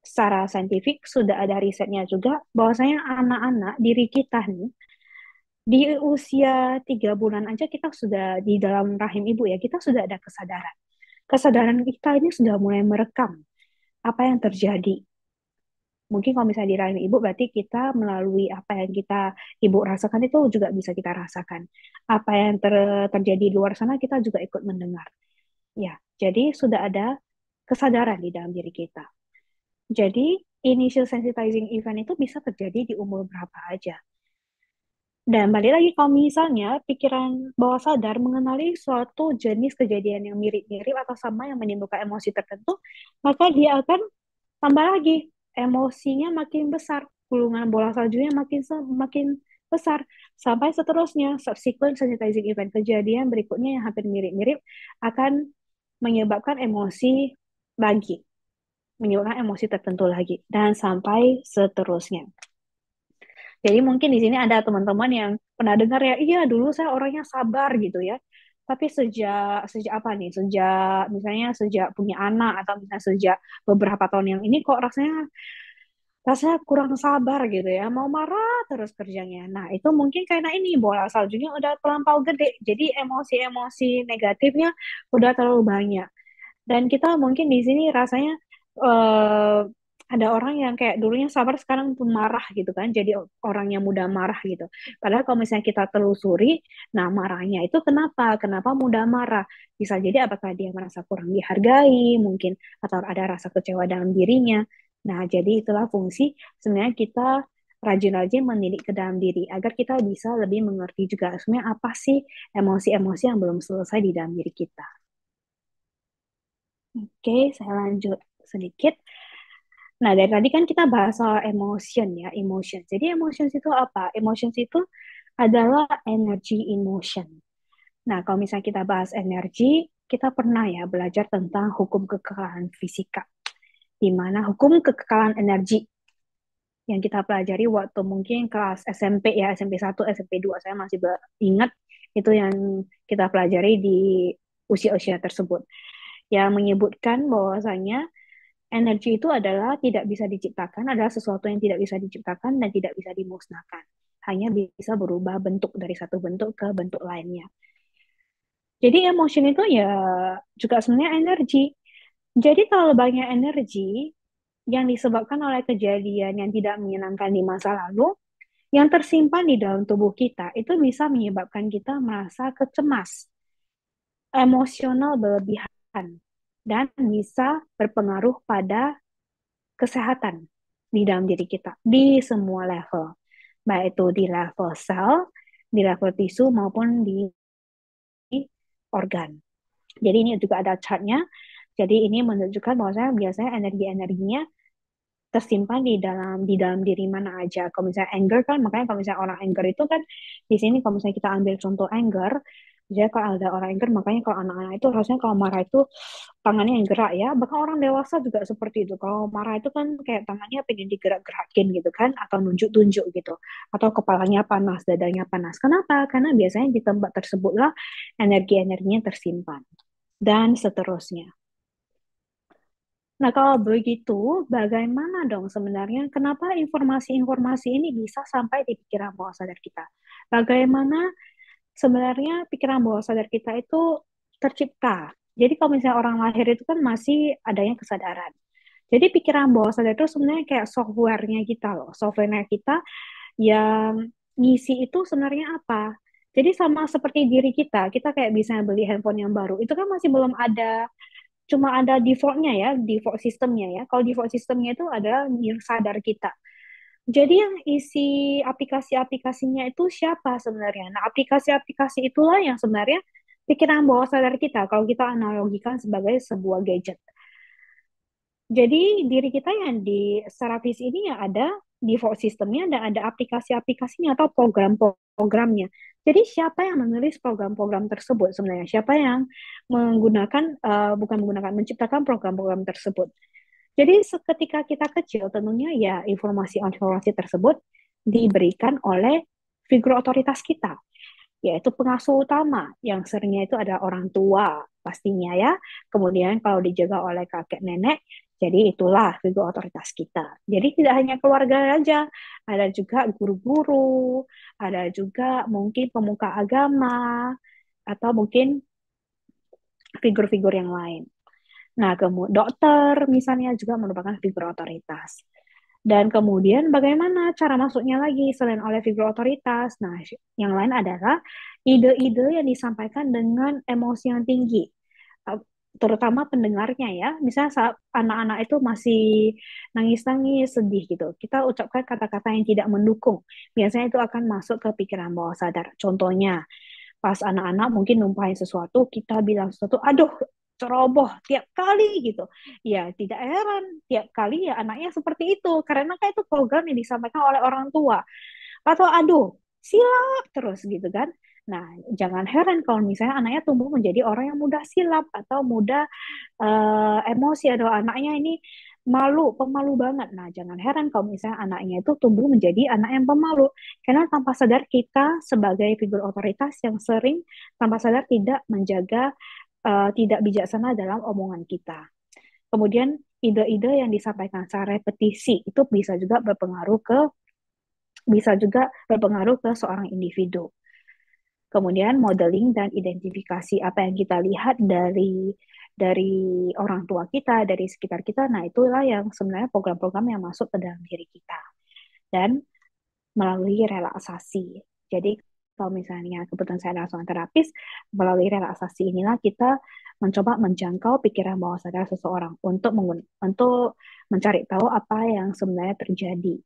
secara saintifik sudah ada risetnya juga bahwasanya anak-anak diri kita nih di usia 3 bulan aja kita sudah di dalam rahim ibu ya kita sudah ada kesadaran. Kesadaran kita ini sudah mulai merekam apa yang terjadi. Mungkin kalau misalnya di rahim ibu berarti kita melalui apa yang kita ibu rasakan itu juga bisa kita rasakan. Apa yang terjadi di luar sana kita juga ikut mendengar. Ya, jadi sudah ada kesadaran di dalam diri kita. Jadi initial sensitizing event itu bisa terjadi di umur berapa aja. Dan balik lagi kalau misalnya pikiran bawah sadar mengenali suatu jenis kejadian yang mirip-mirip atau sama yang menimbulkan emosi tertentu, maka dia akan tambah lagi emosinya makin besar, gulungan bola saljunya makin besar sampai seterusnya subsequent sensitizing event kejadian berikutnya yang hampir mirip-mirip akan menyebabkan emosi lagi, menyebabkan emosi tertentu lagi dan sampai seterusnya. Jadi mungkin di sini ada teman-teman yang pernah dengar ya, iya dulu saya orangnya sabar gitu ya. Tapi sejak sejak apa nih? Sejak misalnya sejak punya anak atau misalnya sejak beberapa tahun yang ini kok rasanya kurang sabar gitu ya. Mau marah terus kerjanya. Nah, itu mungkin karena ini bola saljunya udah terlampau gede. Jadi emosi-emosi negatifnya udah terlalu banyak. Dan kita mungkin di sini rasanya eh, ada orang yang kayak dulunya sabar sekarang pun marah gitu kan. Jadi orang yang mudah marah gitu. Padahal kalau misalnya kita telusuri, nah marahnya itu kenapa? Kenapa mudah marah? Bisa jadi apakah dia merasa kurang dihargai mungkin atau ada rasa kecewa dalam dirinya. Nah, jadi itulah fungsi sebenarnya kita rajin-rajin mendidik ke dalam diri agar kita bisa lebih mengerti juga sebenarnya apa sih emosi-emosi yang belum selesai di dalam diri kita. Oke, saya lanjut sedikit. Nah, dari tadi kan kita bahas soal emotion ya, emotion. Jadi emotions itu apa? Emotions itu adalah energy in motion. Nah, kalau misalnya kita bahas energi, kita pernah ya belajar tentang hukum kekekalan fisika, di mana hukum kekekalan energi yang kita pelajari waktu mungkin kelas SMP ya, SMP 1, SMP 2, saya masih ingat itu yang kita pelajari di usia-usia tersebut. Yang menyebutkan bahwasanya energi itu adalah tidak bisa diciptakan, adalah sesuatu yang tidak bisa diciptakan dan tidak bisa dimusnahkan. Hanya bisa berubah bentuk dari satu bentuk ke bentuk lainnya. Jadi emotion itu ya juga sebenarnya energi. Jadi kalau banyak energi yang disebabkan oleh kejadian yang tidak menyenangkan di masa lalu, yang tersimpan di dalam tubuh kita itu bisa menyebabkan kita merasa kecemas, emosional berlebihan, dan bisa berpengaruh pada kesehatan di dalam diri kita di semua level, baik itu di level sel, di level tisu maupun di organ. Jadi ini juga ada chartnya. Jadi ini menunjukkan bahwa biasanya energi-energinya tersimpan di dalam diri mana aja. Kalau misalnya anger kan, makanya kalau misalnya orang anger itu kan di sini kalau misalnya kita ambil contoh anger, jadi kalau ada orang anger, makanya kalau anak-anak itu rasanya kalau marah itu tangannya yang gerak ya. Bahkan orang dewasa juga seperti itu. Kalau marah itu kan kayak tangannya pengen digerak-gerakin gitu kan, atau nunjuk-tunjuk gitu. Atau kepalanya panas, dadanya panas. Kenapa? Karena biasanya di tempat tersebutlah energi-energinya tersimpan. Dan seterusnya. Nah, kalau begitu, bagaimana dong sebenarnya? Kenapa informasi-informasi ini bisa sampai di pikiran bawah sadar kita? Bagaimana sebenarnya pikiran bawah sadar kita itu tercipta? Jadi kalau misalnya orang lahir itu kan masih adanya kesadaran. Jadi pikiran bawah sadar itu sebenarnya kayak softwarenya kita loh. Softwarenya kita yang ngisi itu sebenarnya apa? Jadi sama seperti diri kita kayak bisa beli handphone yang baru. Itu kan masih belum ada, cuma ada defaultnya ya, default sistemnya ya. Kalau default sistemnya itu adalah yang sadar kita. Jadi yang isi aplikasi-aplikasinya itu siapa sebenarnya? Nah, aplikasi-aplikasi itulah yang sebenarnya pikiran bawah sadar kita. Kalau kita analogikan sebagai sebuah gadget. Jadi diri kita yang di secara fisik ini yang ada default sistemnya dan ada aplikasi-aplikasinya atau program-programnya. Jadi siapa yang menulis program-program tersebut sebenarnya? Siapa yang bukan menggunakan, menciptakan program-program tersebut? Jadi ketika kita kecil tentunya ya informasi-informasi tersebut diberikan oleh figur otoritas kita, yaitu pengasuh utama yang seringnya itu adalah orang tua pastinya ya. Kemudian kalau dijaga oleh kakek nenek, jadi itulah figur otoritas kita. Jadi tidak hanya keluarga saja, ada juga guru-guru, ada juga mungkin pemuka agama, atau mungkin figur-figur yang lain. Nah, kemudian dokter misalnya juga merupakan figur otoritas. Dan kemudian bagaimana cara masuknya lagi selain oleh figur otoritas? Nah, yang lain adalah ide-ide yang disampaikan dengan emosi yang tinggi, Uh, terutama pendengarnya ya. Misalnya saat anak-anak itu masih nangis-nangis, sedih gitu, kita ucapkan kata-kata yang tidak mendukung. Biasanya itu akan masuk ke pikiran bawah sadar. Contohnya, pas anak-anak mungkin numpahin sesuatu, kita bilang sesuatu, aduh, ceroboh tiap kali gitu. Ya, tidak heran tiap kali ya anaknya seperti itu karena kan itu program yang disampaikan oleh orang tua. Atau aduh, silap terus gitu kan. Nah, jangan heran kalau misalnya anaknya tumbuh menjadi orang yang mudah silap atau mudah emosi atau anaknya ini pemalu banget. Nah, jangan heran kalau misalnya anaknya itu tumbuh menjadi anak yang pemalu. Karena tanpa sadar kita sebagai figur otoritas yang sering tanpa sadar tidak menjaga, tidak bijaksana dalam omongan kita. Kemudian ide-ide yang disampaikan secara repetisi itu bisa juga berpengaruh ke seorang individu. Kemudian modeling dan identifikasi apa yang kita lihat dari orang tua kita, dari sekitar kita. Nah, itulah yang sebenarnya program-program yang masuk ke dalam diri kita. Dan melalui relaksasi. Jadi kalau misalnya kebetulan saya adalah seorang terapis, melalui relaksasi inilah kita mencoba menjangkau pikiran bawah sadar seseorang untuk mencari tahu apa yang sebenarnya terjadi.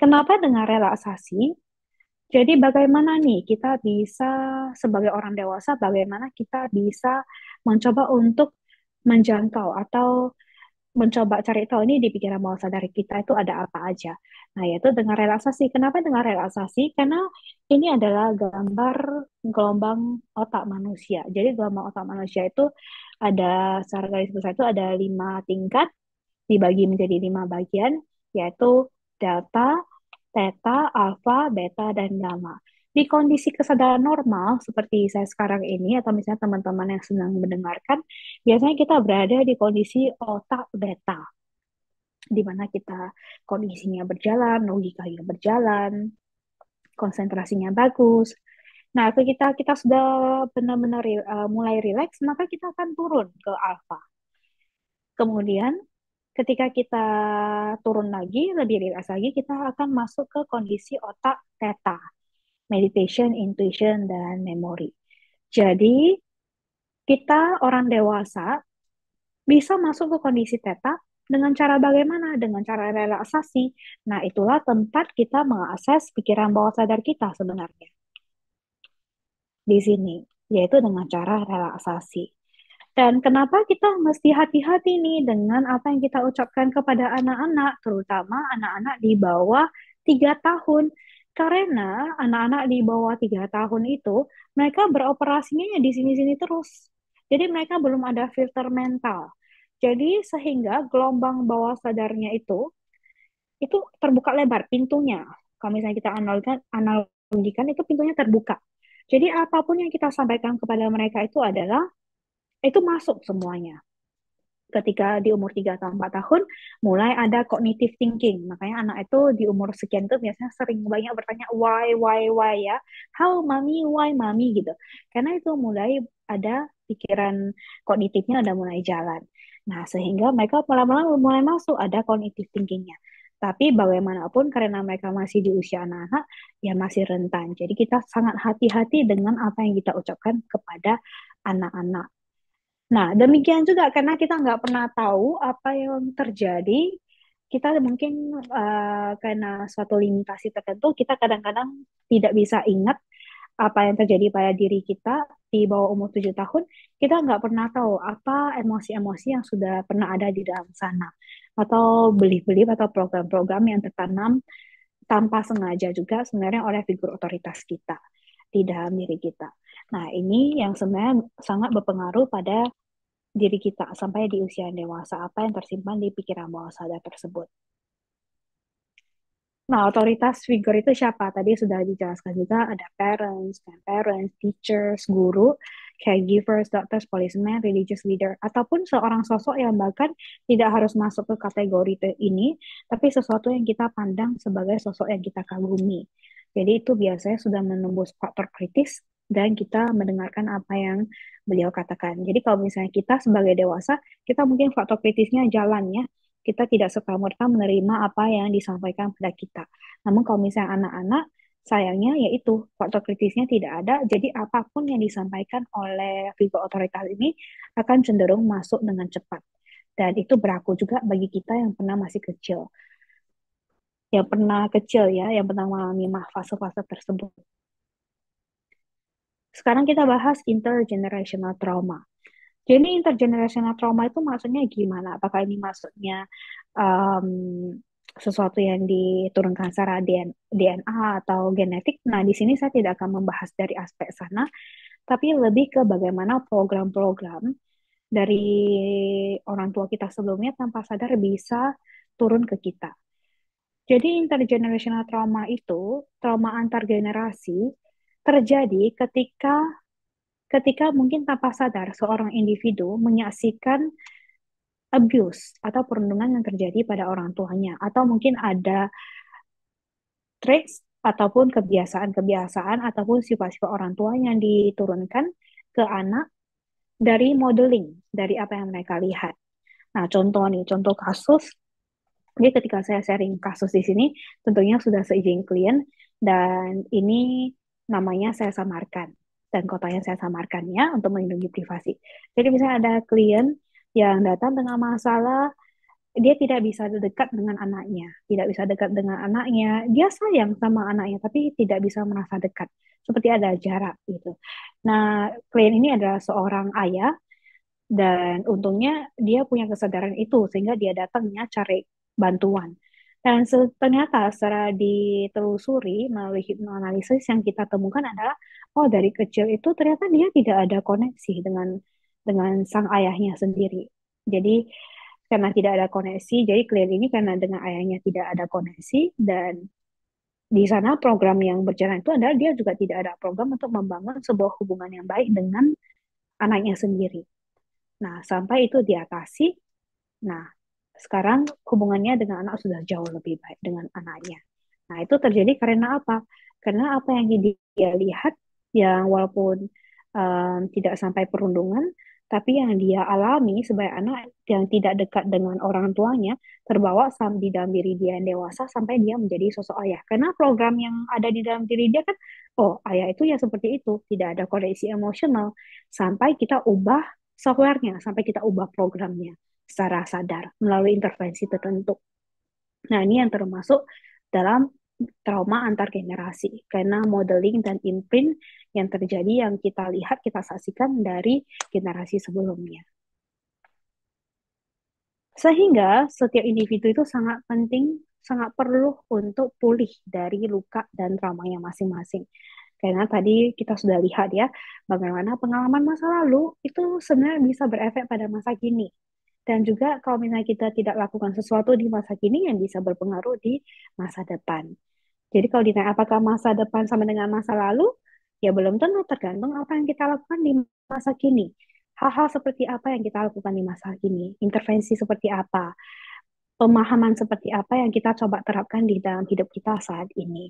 Kenapa dengan relaksasi? Jadi bagaimana nih kita bisa sebagai orang dewasa, bagaimana kita bisa mencoba untuk menjangkau atau mencoba cari tahu ini di pikiran bawah sadar kita itu ada apa aja. Nah, yaitu dengan relaksasi. Kenapa dengan relaksasi? Karena ini adalah gambar gelombang otak manusia. Jadi gelombang otak manusia itu secara garis besar itu ada 5 tingkat, dibagi menjadi 5 bagian, yaitu delta, theta, alpha, beta, dan gamma. Di kondisi kesadaran normal, seperti saya sekarang ini, atau misalnya teman-teman yang sedang mendengarkan, biasanya kita berada di kondisi otak beta, di mana kita kondisinya berjalan, logikanya berjalan, konsentrasinya bagus. Nah, ketika kita sudah benar-benar mulai rileks, maka kita akan turun ke alpha. Kemudian ketika kita turun lagi, lebih rileks lagi, kita akan masuk ke kondisi otak theta, meditation, intuition, dan memory. Jadi, kita orang dewasa bisa masuk ke kondisi theta dengan cara bagaimana? Dengan cara relaksasi. Nah, itulah tempat kita mengakses pikiran bawah sadar kita sebenarnya di sini, yaitu dengan cara relaksasi. Dan kenapa kita mesti hati-hati nih dengan apa yang kita ucapkan kepada anak-anak, terutama anak-anak di bawah 3 tahun. Karena anak-anak di bawah 3 tahun itu, mereka beroperasinya ya di sini-sini terus. Jadi mereka belum ada filter mental. Jadi sehingga gelombang bawah sadarnya itu terbuka lebar pintunya. Kalau misalnya kita analogikan itu pintunya terbuka. Jadi apapun yang kita sampaikan kepada mereka itu masuk semuanya. Ketika di umur 3 atau 4 tahun, mulai ada cognitive thinking. Makanya anak itu di umur sekian itu biasanya sering banyak bertanya, why, ya. How, mommy, why, mommy, gitu. Karena itu mulai ada pikiran kognitifnya udah mulai jalan. Nah, sehingga mereka pelan-pelan mulai masuk, ada cognitive thinkingnya. Tapi bagaimanapun, karena mereka masih di usia anak-anak, ya masih rentan. Jadi kita sangat hati-hati dengan apa yang kita ucapkan kepada anak-anak. Nah, demikian juga karena kita nggak pernah tahu apa yang terjadi, kita mungkin karena suatu limitasi tertentu, kita kadang-kadang tidak bisa ingat apa yang terjadi pada diri kita di bawah umur 7 tahun, kita nggak pernah tahu apa emosi-emosi yang sudah pernah ada di dalam sana. Atau belief-belief atau program-program yang tertanam tanpa sengaja juga sebenarnya oleh figur otoritas kita di dalam diri kita. Nah, ini yang sebenarnya sangat berpengaruh pada diri kita sampai di usia dewasa, apa yang tersimpan di pikiran bawah sadar tersebut. Nah, otoritas figur itu siapa? Tadi sudah dijelaskan juga ada parents, grandparents, teachers, guru, caregivers, doctors, policemen, religious leader, ataupun seorang sosok yang bahkan tidak harus masuk ke kategori ini, tapi sesuatu yang kita pandang sebagai sosok yang kita kagumi. Jadi itu biasanya sudah menembus faktor kritis dan kita mendengarkan apa yang beliau katakan. Jadi kalau misalnya kita sebagai dewasa, kita mungkin faktor kritisnya jalan ya, kita tidak serta-merta menerima apa yang disampaikan pada kita. Namun kalau misalnya anak-anak, sayangnya yaitu faktor kritisnya tidak ada, jadi apapun yang disampaikan oleh figur otoritas ini akan cenderung masuk dengan cepat. Dan itu berlaku juga bagi kita yang pernah masih kecil. Yang pernah kecil ya, yang pernah mengalami fase-fase tersebut. Sekarang kita bahas intergenerational trauma. Jadi intergenerational trauma itu maksudnya gimana? Apakah ini maksudnya um, sesuatu yang diturunkan secara DNA atau genetik? Nah, di sini saya tidak akan membahas dari aspek sana, tapi lebih ke bagaimana program-program dari orang tua kita sebelumnya tanpa sadar bisa turun ke kita. Jadi intergenerational trauma itu, trauma antar generasi, terjadi ketika mungkin tanpa sadar seorang individu menyaksikan abuse atau perundungan yang terjadi pada orang tuanya, atau mungkin ada traits ataupun kebiasaan-kebiasaan ataupun sifat-sifat orang tua yang diturunkan ke anak dari modeling, dari apa yang mereka lihat. Nah, contoh kasus. Jadi ketika saya sharing kasus di sini, tentunya sudah seizin klien dan ini namanya saya samarkan dan kotanya saya samarkan ya untuk melindungi privasi. Jadi misalnya ada klien yang datang dengan masalah dia tidak bisa dekat dengan anaknya, tidak bisa dekat dengan anaknya. Dia sayang sama anaknya, tapi tidak bisa merasa dekat, seperti ada jarak gitu. Nah, klien ini adalah seorang ayah dan untungnya dia punya kesadaran itu sehingga dia datangnya cari bantuan. Dan ternyata setelah ditelusuri melalui hipnoanalisis yang kita temukan adalah oh dari kecil itu ternyata dia tidak ada koneksi dengan sang ayahnya sendiri. Jadi karena tidak ada koneksi, jadi klien ini karena dengan ayahnya tidak ada koneksi dan di sana program yang berjalan itu adalah dia juga tidak ada program untuk membangun sebuah hubungan yang baik dengan anaknya sendiri. Nah, sampai itu diatasi, nah sekarang hubungannya dengan anak sudah jauh lebih baik dengan anaknya. Nah, itu terjadi karena apa? Karena apa yang dia lihat, yang walaupun tidak sampai perundungan, tapi yang dia alami sebagai anak yang tidak dekat dengan orang tuanya, terbawa di dalam diri dia yang dewasa sampai dia menjadi sosok ayah. Karena program yang ada di dalam diri dia kan, oh ayah itu ya seperti itu, tidak ada koneksi emosional. Sampai kita ubah softwarenya, sampai kita ubah programnya secara sadar melalui intervensi tertentu. Nah, ini yang termasuk dalam trauma antar generasi karena modeling dan imprint yang terjadi yang kita lihat, kita saksikan dari generasi sebelumnya. Sehingga setiap individu itu sangat penting, sangat perlu untuk pulih dari luka dan traumanya masing-masing. Karena tadi kita sudah lihat ya, bagaimana pengalaman masa lalu itu sebenarnya bisa berefek pada masa kini. Dan juga kalau misalnya kita tidak lakukan sesuatu di masa kini yang bisa berpengaruh di masa depan. Jadi kalau ditanya apakah masa depan sama dengan masa lalu, ya belum tentu, tergantung apa yang kita lakukan di masa kini. Hal-hal seperti apa yang kita lakukan di masa kini, intervensi seperti apa, pemahaman seperti apa yang kita coba terapkan di dalam hidup kita saat ini.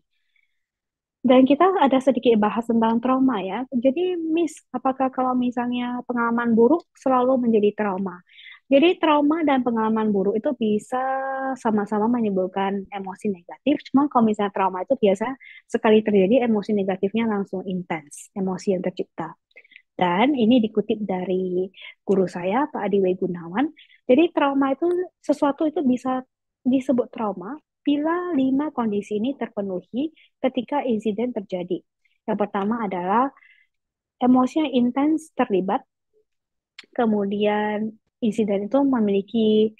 Dan kita ada sedikit bahas tentang trauma ya. Jadi, Miss, apakah kalau misalnya pengalaman buruk selalu menjadi trauma? Jadi, trauma dan pengalaman buruk itu bisa sama-sama menimbulkan emosi negatif. Cuma kalau misalnya trauma itu biasa sekali terjadi emosi negatifnya langsung intens, emosi yang tercipta. Dan ini dikutip dari guru saya, Pak Adi W. Gunawan. Jadi, trauma itu sesuatu itu bisa disebut trauma bila 5 kondisi ini terpenuhi ketika insiden terjadi. Yang pertama adalah emosinya intens terlibat, kemudian insiden itu memiliki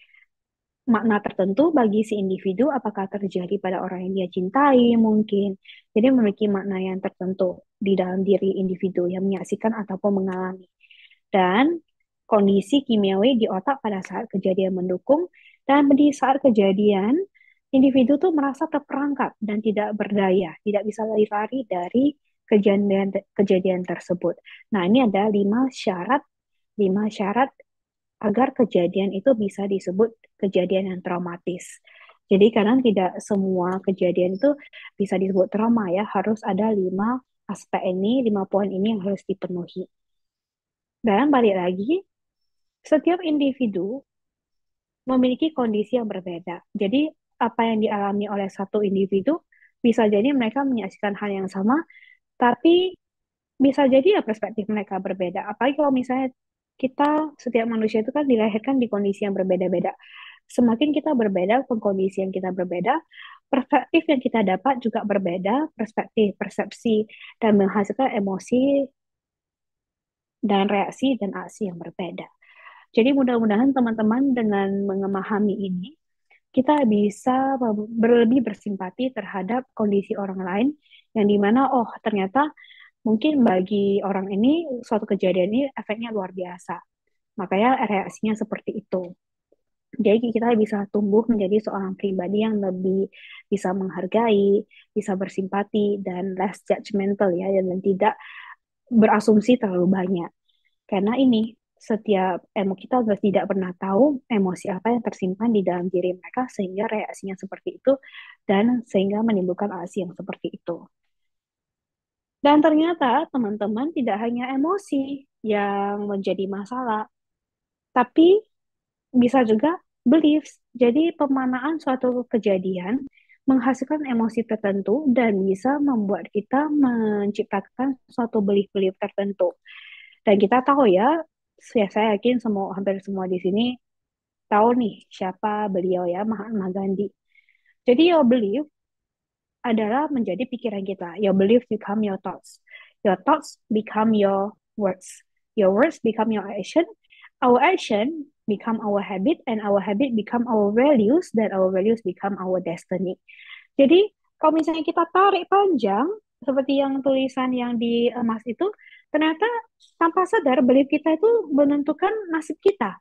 makna tertentu bagi si individu, apakah terjadi pada orang yang dia cintai mungkin. Jadi memiliki makna yang tertentu di dalam diri individu yang menyaksikan ataupun mengalami. Dan kondisi kimiawi di otak pada saat kejadian mendukung, dan di saat kejadian individu tuh merasa terperangkap dan tidak berdaya, tidak bisa lari-lari dari kejadian kejadian tersebut. Nah, ini ada lima syarat agar kejadian itu bisa disebut kejadian yang traumatis. Jadi kadang tidak semua kejadian itu bisa disebut trauma ya, harus ada 5 aspek ini, 5 poin ini yang harus dipenuhi. Dan balik lagi, setiap individu memiliki kondisi yang berbeda. Jadi apa yang dialami oleh satu individu bisa jadi mereka menyaksikan hal yang sama, tapi bisa jadi ya perspektif mereka berbeda. Apalagi kalau misalnya setiap manusia itu kan dilahirkan di kondisi yang berbeda-beda. Semakin kita berbeda, kondisi yang kita berbeda, perspektif yang kita dapat juga berbeda, perspektif, persepsi, dan menghasilkan emosi dan reaksi dan aksi yang berbeda. Jadi mudah-mudahan teman-teman dengan memahami ini, kita bisa lebih bersimpati terhadap kondisi orang lain, yang dimana, oh ternyata mungkin bagi orang ini suatu kejadian ini efeknya luar biasa. Makanya reaksinya seperti itu. Jadi kita bisa tumbuh menjadi seorang pribadi yang lebih bisa menghargai, bisa bersimpati, dan less judgmental ya, dan tidak berasumsi terlalu banyak. Karena ini setiap kita tidak pernah tahu emosi apa yang tersimpan di dalam diri mereka sehingga reaksinya seperti itu dan sehingga menimbulkan aksi yang seperti itu. Dan ternyata teman-teman tidak hanya emosi yang menjadi masalah, tapi bisa juga beliefs. Jadi pemanaan suatu kejadian menghasilkan emosi tertentu dan bisa membuat kita menciptakan suatu belief-belief tertentu. Dan kita tahu ya, saya yakin hampir semua di sini tahu nih siapa beliau ya, Mahatma Gandhi. Jadi your belief adalah menjadi pikiran kita. Your belief become your thoughts. Your thoughts become your words. Your words become your action. Our action become our habit, and our habit become our values, dan our values become our destiny. Jadi kalau misalnya kita tarik panjang, seperti yang tulisan yang di emas itu, ternyata tanpa sadar belief kita itu menentukan nasib kita.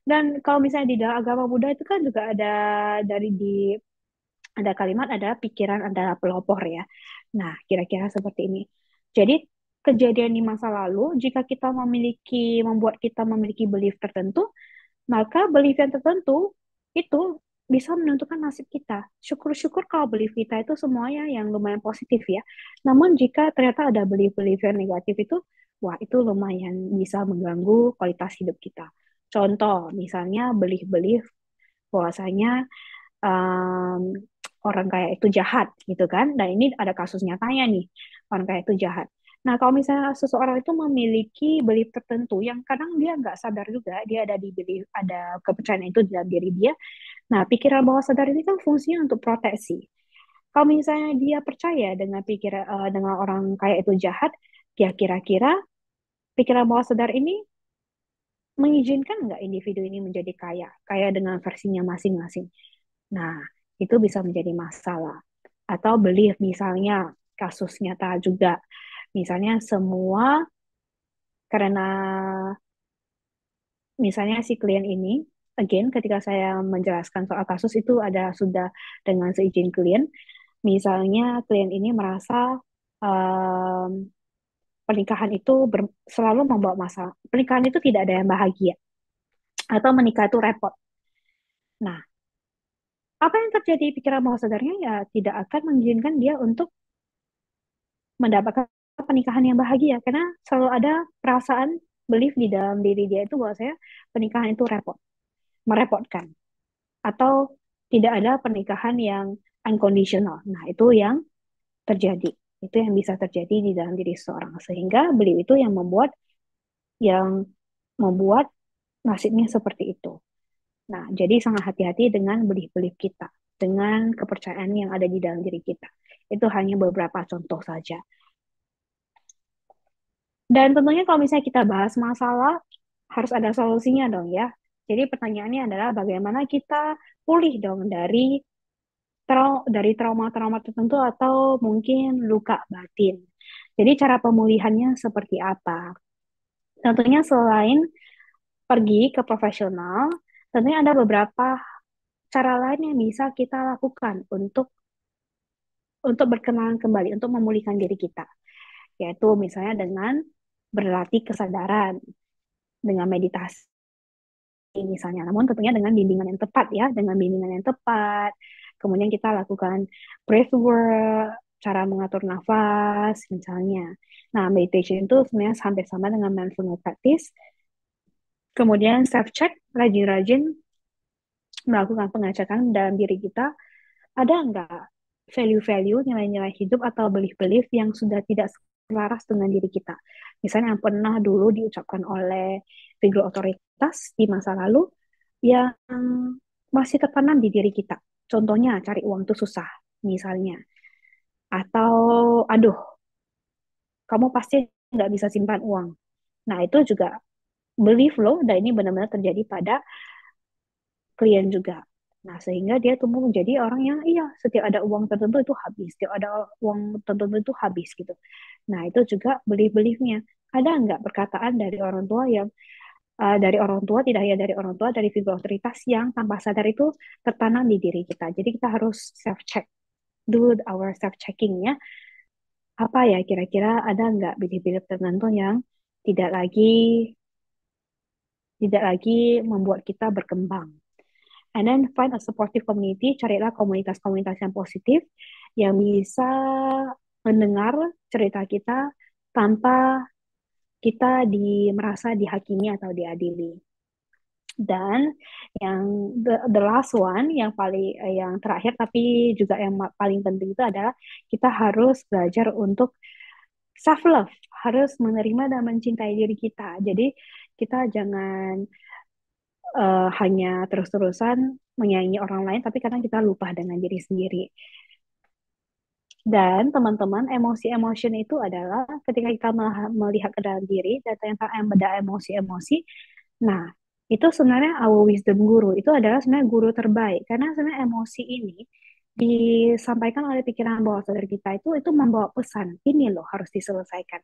Dan kalau misalnya di dalam agama Buddha itu kan juga ada kalimat adalah pikiran adalah pelopor ya. Nah, kira-kira seperti ini. Jadi kejadian di masa lalu, jika kita membuat kita memiliki belief tertentu, maka belief yang tertentu itu bisa menentukan nasib kita. Syukur-syukur kalau belief kita itu semuanya yang lumayan positif ya. Namun jika ternyata ada belief-belief yang negatif itu, wah itu lumayan bisa mengganggu kualitas hidup kita. Contoh, misalnya belief-belief bahwasanya um, orang kaya itu jahat gitu kan. Dan ini ada kasus nyatanya nih, orang kaya itu jahat. Nah, kalau misalnya seseorang itu memiliki belief tertentu yang kadang dia nggak sadar juga, dia ada kepercayaan itu dalam diri dia. Nah, pikiran bawah sadar ini kan fungsinya untuk proteksi. Kalau misalnya dia percaya dengan orang kaya itu jahat, ya kira-kira pikiran bawah sadar ini mengizinkan nggak individu ini menjadi kaya, kaya dengan versinya masing-masing. Nah, itu bisa menjadi masalah. Atau belief misalnya, kasus nyata juga. Misalnya semua, karena misalnya si klien ini, again, ketika saya menjelaskan soal kasus itu sudah dengan seizin klien, misalnya klien ini merasa um, pernikahan itu selalu membawa masalah. Pernikahan itu tidak ada yang bahagia. Atau menikah itu repot. Nah, apa yang terjadi pikiran bawah sadarnya ya tidak akan mengizinkan dia untuk mendapatkan pernikahan yang bahagia karena selalu ada perasaan belief di dalam diri dia itu bahwa saya pernikahan itu merepotkan atau tidak ada pernikahan yang unconditional. Nah, itu yang terjadi. Itu yang bisa terjadi di dalam diri seseorang sehingga belief itu yang membuat nasibnya seperti itu. Nah, jadi sangat hati-hati dengan belief-belief kita, dengan kepercayaan yang ada di dalam diri kita. Itu hanya beberapa contoh saja. Dan tentunya kalau misalnya kita bahas masalah, harus ada solusinya dong ya. Jadi pertanyaannya adalah bagaimana kita pulih dong dari trauma-trauma tertentu atau mungkin luka batin. Jadi cara pemulihannya seperti apa? Tentunya selain pergi ke profesional, tentunya ada beberapa cara lain yang bisa kita lakukan untuk berkenalan kembali, untuk memulihkan diri kita, yaitu misalnya dengan berlatih kesadaran, dengan meditasi misalnya. Namun tentunya dengan bimbingan yang tepat ya, dengan bimbingan yang tepat. Kemudian kita lakukan breath work, cara mengatur nafas misalnya. Nah, meditation itu sebenarnya hampir sama dengan mindfulness practice. Kemudian self check, rajin-rajin melakukan pengecekan dalam diri kita, ada nggak value-value, nilai-nilai hidup atau belief-belief yang sudah tidak selaras dengan diri kita. Misalnya yang pernah dulu diucapkan oleh figur otoritas di masa lalu yang masih tertanam di diri kita. Contohnya cari uang itu susah, misalnya. Atau, aduh, kamu pasti nggak bisa simpan uang. Nah, itu juga belief loh, dan ini benar-benar terjadi pada klien juga. Nah, sehingga dia tumbuh menjadi orang yang iya, setiap ada uang tertentu itu habis, setiap ada uang tertentu itu habis gitu. Nah, itu juga belief-beliefnya. Ada nggak perkataan dari orang tua yang dari orang tua, tidak hanya dari orang tua, dari figur otoritas yang tanpa sadar itu tertanam di diri kita. Jadi kita harus self-check, do our self-checking ya. Apa ya kira-kira ada nggak belief-belief tertentu yang tidak lagi tidak lagi membuat kita berkembang. And then find a supportive community, carilah komunitas-komunitas yang positif yang bisa mendengar cerita kita tanpa kita merasa dihakimi atau diadili. Dan the last one yang terakhir tapi juga yang paling penting itu adalah kita harus belajar untuk self love, harus menerima dan mencintai diri kita. Jadi kita jangan hanya terus-terusan menyayangi orang lain, tapi kadang kita lupa dengan diri sendiri. Dan teman-teman, emosi-emotion itu adalah ketika kita melihat ke dalam diri dan ternyata ada emosi-emosi. Nah, itu sebenarnya our wisdom guru. Itu adalah sebenarnya guru terbaik. Karena sebenarnya emosi ini disampaikan oleh pikiran bawah sadar kita itu membawa pesan. Ini loh harus diselesaikan.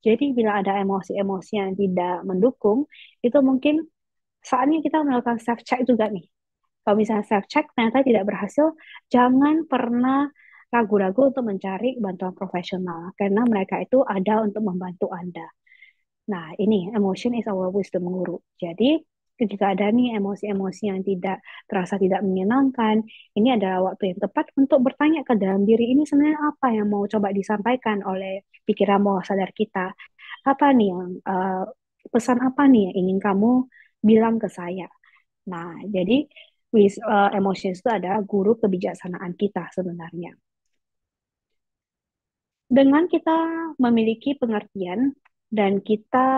Jadi bila ada emosi-emosi yang tidak mendukung, itu mungkin saatnya kita melakukan self check juga nih. Kalau misalnya self check ternyata tidak berhasil, jangan pernah ragu-ragu untuk mencari bantuan profesional karena mereka itu ada untuk membantu Anda. Nah, ini emotion is our wisdom guru. Jadi ketika ada nih emosi-emosi yang terasa tidak menyenangkan, ini adalah waktu yang tepat untuk bertanya ke dalam diri ini sebenarnya apa yang mau coba disampaikan oleh pikiran bawah sadar kita. Apa nih pesan apa nih yang ingin kamu bilang ke saya? Nah, jadi emotions itu adalah guru kebijaksanaan kita sebenarnya. Dengan kita memiliki pengertian dan kita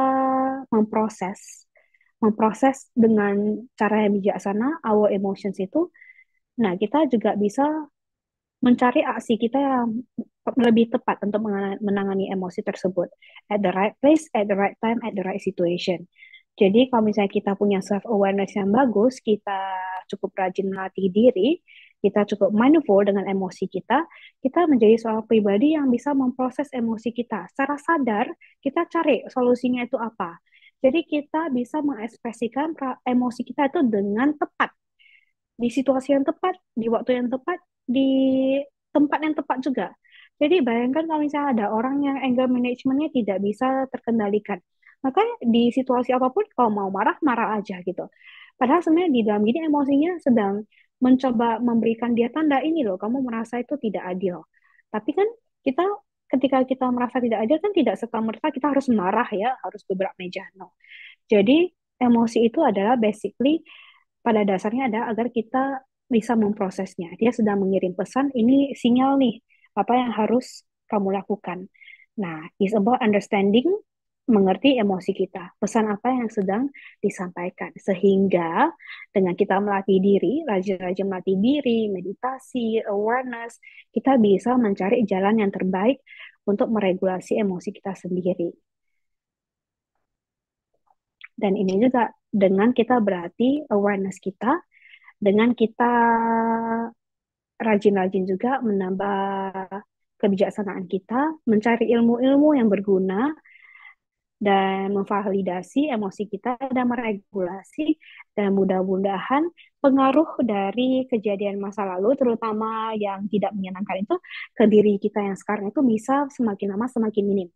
memproses, memproses dengan cara yang bijaksana our emotions itu, nah kita juga bisa mencari aksi kita yang lebih tepat untuk menangani emosi tersebut at the right place, at the right time, at the right situation. Jadi kalau misalnya kita punya self awareness yang bagus, kita cukup rajin melatih diri, kita cukup mindful dengan emosi kita menjadi seorang pribadi yang bisa memproses emosi kita. Secara sadar, kita cari solusinya itu apa. Jadi kita bisa mengekspresikan emosi kita itu dengan tepat, di situasi yang tepat, di waktu yang tepat, di tempat yang tepat juga. Jadi bayangkan kalau misalnya ada orang yang anger managementnya tidak bisa terkendalikan. Maka di situasi apapun kalau mau marah, marah aja gitu. Padahal sebenarnya di dalam diri emosinya sedang mencoba memberikan dia tanda ini loh, kamu merasa itu tidak adil. Tapi kan kita ketika kita merasa tidak adil kan tidak serta-merta kita harus marah ya, harus gebrak meja. No. Jadi emosi itu adalah basically pada dasarnya ada agar kita bisa memprosesnya. Dia sedang mengirim pesan, ini sinyal nih, apa yang harus kamu lakukan. Nah, it's about understanding, mengerti emosi kita, pesan apa yang sedang disampaikan. Sehingga dengan kita melatih diri, rajin-rajin melatih diri, meditasi, awareness, kita bisa mencari jalan yang terbaik untuk meregulasi emosi kita sendiri. Dan ini juga dengan kita berarti awareness kita, dengan kita rajin-rajin juga menambah kebijaksanaan kita, mencari ilmu-ilmu yang berguna, dan memvalidasi emosi kita dan meregulasi, dan mudah-mudahan pengaruh dari kejadian masa lalu terutama yang tidak menyenangkan itu ke diri kita yang sekarang itu bisa semakin lama semakin minim.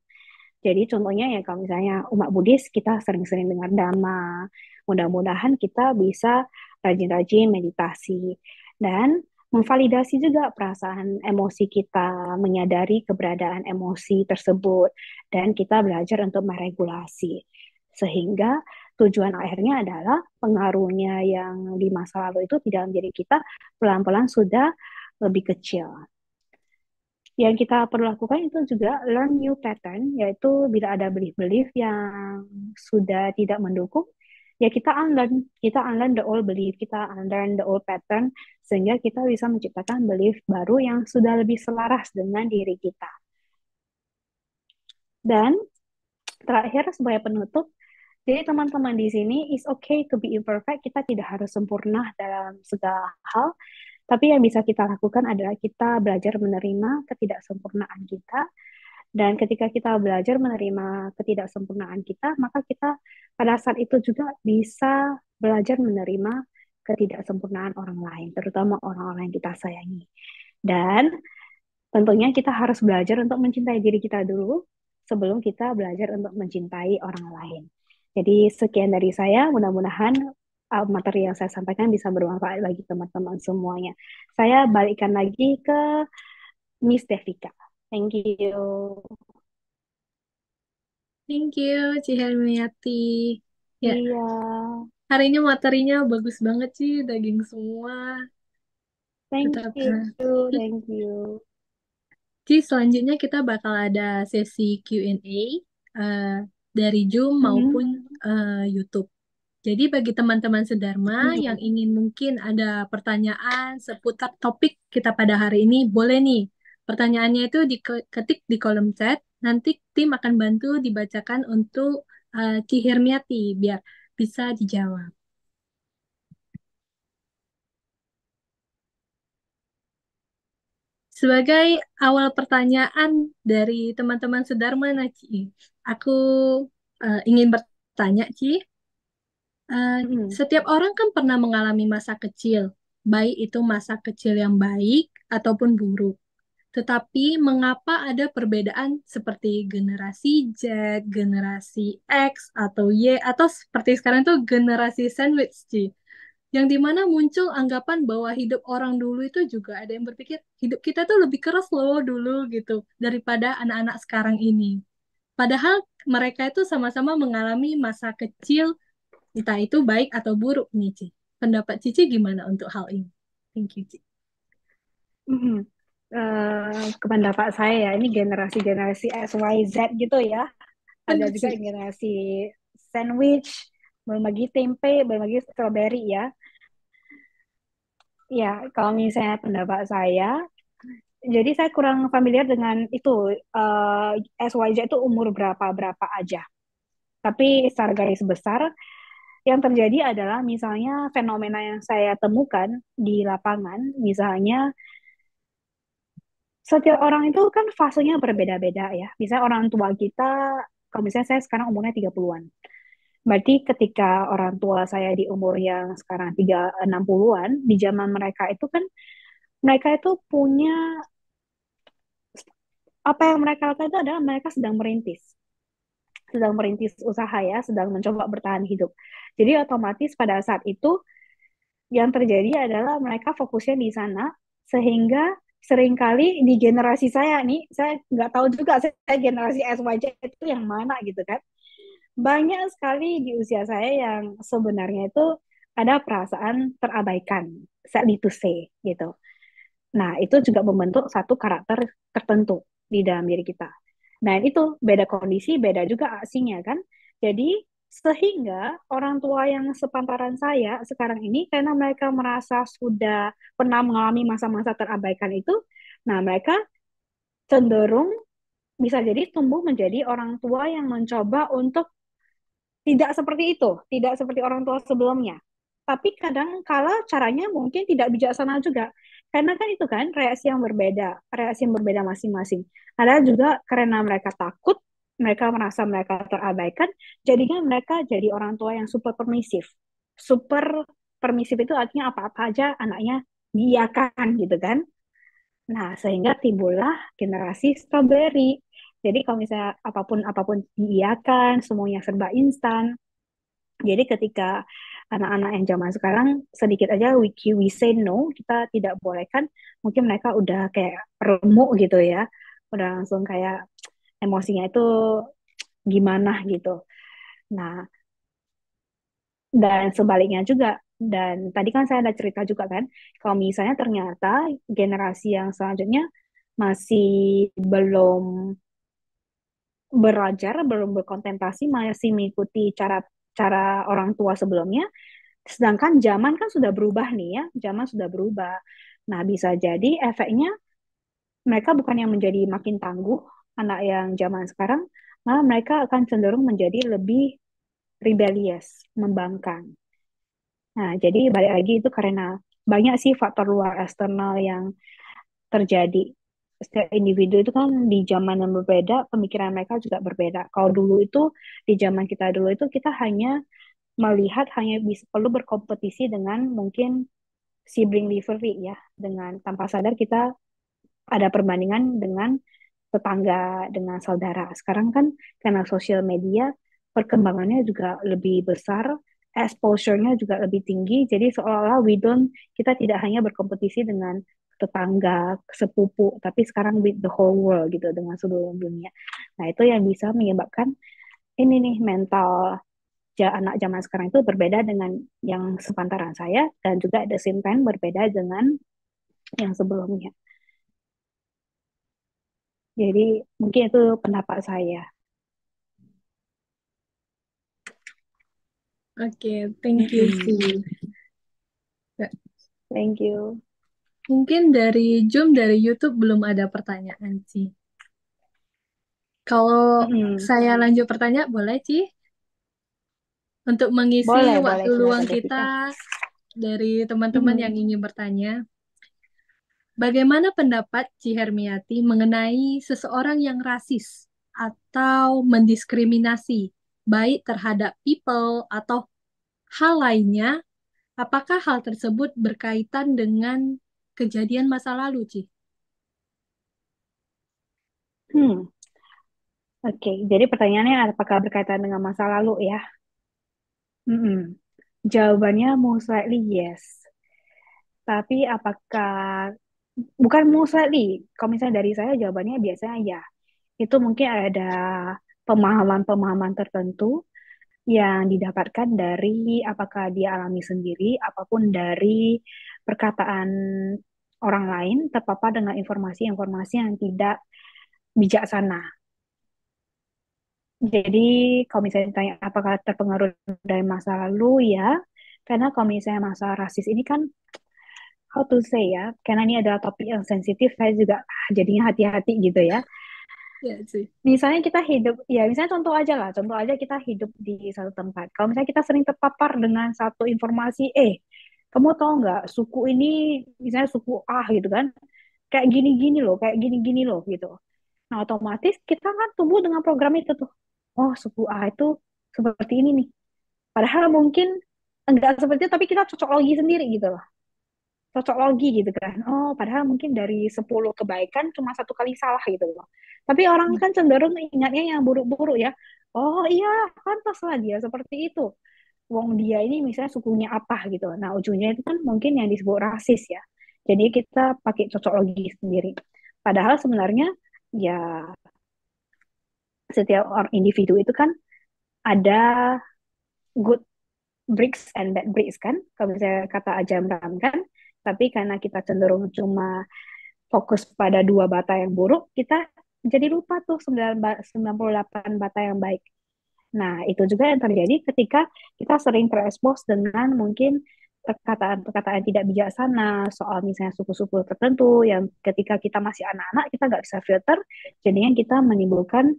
Jadi contohnya ya kalau misalnya umat Buddhis kita sering-sering dengar Dhamma, mudah-mudahan kita bisa rajin-rajin meditasi dan memvalidasi juga perasaan emosi kita, menyadari keberadaan emosi tersebut, dan kita belajar untuk meregulasi. Sehingga tujuan akhirnya adalah pengaruhnya yang di masa lalu itu tidak menjadi kita pelan-pelan sudah lebih kecil. Yang kita perlu lakukan itu juga learn new pattern, yaitu bila ada belief-belief yang sudah tidak mendukung, ya kita unlearn the old belief, kita unlearn the old pattern, sehingga kita bisa menciptakan belief baru yang sudah lebih selaras dengan diri kita. Dan terakhir sebagai penutup, jadi teman-teman di sini, it's okay to be imperfect, kita tidak harus sempurna dalam segala hal, tapi yang bisa kita lakukan adalah kita belajar menerima ketidaksempurnaan kita. Dan ketika kita belajar menerima ketidaksempurnaan kita, maka kita pada saat itu juga bisa belajar menerima ketidaksempurnaan orang lain, terutama orang-orang yang kita sayangi. Dan tentunya kita harus belajar untuk mencintai diri kita dulu sebelum kita belajar untuk mencintai orang lain. Jadi sekian dari saya, mudah-mudahan materi yang saya sampaikan bisa bermanfaat bagi teman-teman semuanya. Saya balikkan lagi ke Miss Devika. Thank you. Thank you, Ci Helmiati. Ya, Iya, hari ini materinya bagus banget sih, daging semua. thank Tetap, you, thank you. Ci, selanjutnya kita bakal ada sesi Q&A eh, dari Zoom Mhm, maupun YouTube. Jadi bagi teman-teman Sedharma yang mhm. ingin mungkin ada pertanyaan seputar topik kita pada hari ini, boleh nih. Pertanyaannya itu diketik di kolom chat, nanti tim akan bantu dibacakan untuk Ci Hermiati biar bisa dijawab. Sebagai awal pertanyaan dari teman-teman Sedharma, Ci, aku ingin bertanya, Ci, eh, Mhm. setiap orang kan pernah mengalami masa kecil, baik itu masa kecil yang baik ataupun buruk. Tetapi mengapa ada perbedaan seperti generasi Z, generasi X, atau Y, atau seperti sekarang itu generasi sandwich, Ci? Yang dimana muncul anggapan bahwa hidup orang dulu itu juga ada yang berpikir hidup kita tuh lebih keras loh dulu gitu daripada anak-anak sekarang ini. Padahal mereka itu sama-sama mengalami masa kecil, entah itu baik atau buruk nih, Ci. Pendapat Cici gimana untuk hal ini? Thank you, Ci. Mhm. Kependapat saya ya, ini generasi-generasi XYZ gitu ya. Ada Benar, juga Ci. generasi sandwich, belum lagi tempe, belum lagi strawberry ya. Ya, kalau misalnya pendapat saya, jadi saya kurang familiar dengan itu SYZ itu umur berapa aja. Tapi secara garis besar, yang terjadi adalah misalnya fenomena yang saya temukan di lapangan, misalnya setiap orang itu kan fasenya berbeda-beda ya. Misalnya orang tua kita, kalau misalnya saya sekarang umurnya 30-an. Berarti ketika orang tua saya di umur yang sekarang 60-an, di zaman mereka itu kan mereka itu punya apa yang mereka lakukan itu adalah mereka sedang merintis usaha ya, sedang mencoba bertahan hidup. Jadi otomatis pada saat itu yang terjadi adalah mereka fokusnya di sana, sehingga seringkali di generasi saya nih, saya nggak tahu juga saya generasi SYJ itu yang mana gitu kan. Banyak sekali di usia saya yang sebenarnya itu ada perasaan terabaikan, sadly to say gitu. Nah, itu juga membentuk satu karakter tertentu di dalam diri kita. Nah, itu beda kondisi, beda juga aksinya kan. Jadi, sehingga orang tua yang sepantaran saya sekarang ini, karena mereka merasa sudah pernah mengalami masa-masa terabaikan itu, nah mereka cenderung bisa jadi tumbuh menjadi orang tua yang mencoba untuk Tidak seperti itu, tidak seperti orang tua sebelumnya. Tapi kadang kala caranya mungkin tidak bijaksana juga. Karena kan itu kan reaksi yang berbeda masing-masing. Ada juga karena mereka takut, mereka merasa mereka terabaikan, jadinya mereka jadi orang tua yang super permisif. Super permisif itu artinya apa-apa aja anaknya diiyakan gitu kan. Nah, sehingga timbullah generasi strawberry. Jadi kalau misalnya apapun apapun diiyakan, semuanya serba instan, jadi ketika anak-anak yang zaman sekarang sedikit aja we say no, kita tidak bolehkan, mungkin mereka udah kayak remuk gitu ya, udah langsung kayak emosinya itu gimana gitu. Nah, dan sebaliknya juga, dan tadi kan saya ada cerita juga kan, kalau misalnya ternyata generasi yang selanjutnya masih belum belajar, belum berkontemplasi, masih mengikuti cara cara orang tua sebelumnya. Sedangkan zaman kan sudah berubah nih ya, zaman sudah berubah. Nah, bisa jadi efeknya mereka bukan yang menjadi makin tangguh, anak yang zaman sekarang, malah mereka akan cenderung menjadi lebih rebellious, membangkang. Nah, jadi balik lagi itu karena banyak sih faktor luar eksternal yang terjadi. Setiap individu itu kan di zaman yang berbeda, pemikiran mereka juga berbeda. Kalau dulu itu, di zaman kita dulu itu, kita hanya melihat hanya bisa perlu berkompetisi dengan mungkin sibling rivalry ya, dengan tanpa sadar kita ada perbandingan dengan tetangga, dengan saudara. Sekarang kan karena sosial media perkembangannya juga lebih besar, exposure-nya juga lebih tinggi, jadi seolah-olah kita tidak hanya berkompetisi dengan tetangga, sepupu, tapi sekarang with the whole world gitu, dengan seluruh dunia. Nah, itu yang bisa menyebabkan ini nih mental anak zaman sekarang itu berbeda dengan yang sepantaran saya dan juga at the same time berbeda dengan yang sebelumnya. Jadi mungkin itu pendapat saya. Oke, thank you sih. Ya, Thank you. mungkin dari Zoom, dari YouTube belum ada pertanyaan sih. Kalau saya lanjut pertanyaan, boleh sih? Untuk mengisi Boleh, boleh. waktu luang Silakan kita Devika. dari teman-teman yang ingin bertanya. Bagaimana pendapat Ci Hermiati mengenai seseorang yang rasis atau mendiskriminasi, baik terhadap people atau hal lainnya? Apakah hal tersebut berkaitan dengan kejadian masa lalu, Ci? Hmm, Oke, jadi pertanyaannya apakah berkaitan dengan masa lalu ya? Mm-mm. Jawabannya most likely yes. Tapi apakah bukan most likely? Kalau misalnya dari saya jawabannya biasanya ya. Itu mungkin ada pemahaman-pemahaman tertentu yang didapatkan dari apakah dia alami sendiri, apapun dari perkataan orang lain terpapar dengan informasi-informasi yang tidak bijaksana. Jadi kalau misalnya ditanya apakah terpengaruh dari masa lalu, ya, karena kalau misalnya masa rasis ini kan, how to say ya, karena ini adalah topik yang sensitif, saya juga jadinya hati-hati gitu ya. Ya, sih. Misalnya kita hidup, ya misalnya contoh aja kita hidup di satu tempat. Kalau misalnya kita sering terpapar dengan satu informasi, kamu tahu nggak suku ini, misalnya suku A gitu kan, kayak gini-gini loh gitu. Nah otomatis kita kan tumbuh dengan program itu tuh. Oh suku A itu seperti ini nih. Padahal mungkin enggak seperti itu, tapi kita cocok logi sendiri gitu loh. Cocok logi gitu kan. Oh, padahal mungkin dari 10 kebaikan cuma satu kali salah gitu loh. Tapi orang kan cenderung ingatnya yang buruk-buruk ya. Oh iya, pantas lah dia seperti itu. Wong dia ini misalnya sukunya apa gitu. Nah, ujungnya itu kan mungkin yang disebut rasis ya. Jadi kita pakai cocok logi sendiri. Padahal sebenarnya ya setiap orang individu itu kan ada good bricks and bad bricks kan. Kalau misalnya kata Ajam Ram kan. Tapi karena kita cenderung cuma fokus pada dua bata yang buruk, kita jadi lupa tuh 98 bata yang baik. Nah, itu juga yang terjadi ketika kita sering terekspos dengan mungkin perkataan-perkataan tidak bijaksana soal misalnya suku-suku tertentu yang ketika kita masih anak-anak kita nggak bisa filter, jadinya kita menimbulkan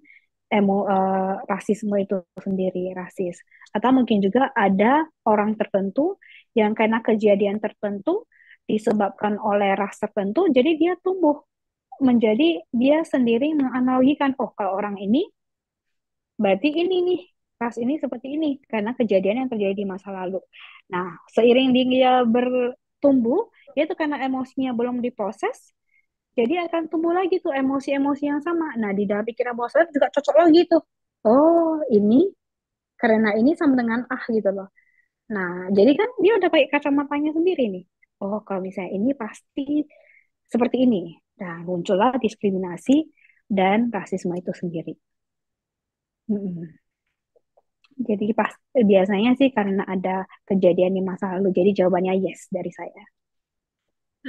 rasisme itu sendiri, rasis. Atau mungkin juga ada orang tertentu yang karena kejadian tertentu disebabkan oleh ras tertentu, jadi dia tumbuh menjadi dia sendiri menganalogikan, oh kalau orang ini berarti ini nih, ras ini seperti ini karena kejadian yang terjadi di masa lalu. Nah, seiring dia bertumbuh, dia tuh karena emosinya belum diproses, jadi akan tumbuh lagi tuh emosi-emosi yang sama. Nah, di dalam pikiran bawah sadar juga cocok lagi tuh. Oh, ini karena ini sama dengan gitu loh. Nah, jadi kan dia udah pakai kacamatanya sendiri nih. Oh, kalau misalnya ini pasti seperti ini. Nah, muncullah diskriminasi dan rasisme itu sendiri. Mm-mm. Jadi biasanya sih karena ada kejadian di masa lalu. Jadi jawabannya yes dari saya.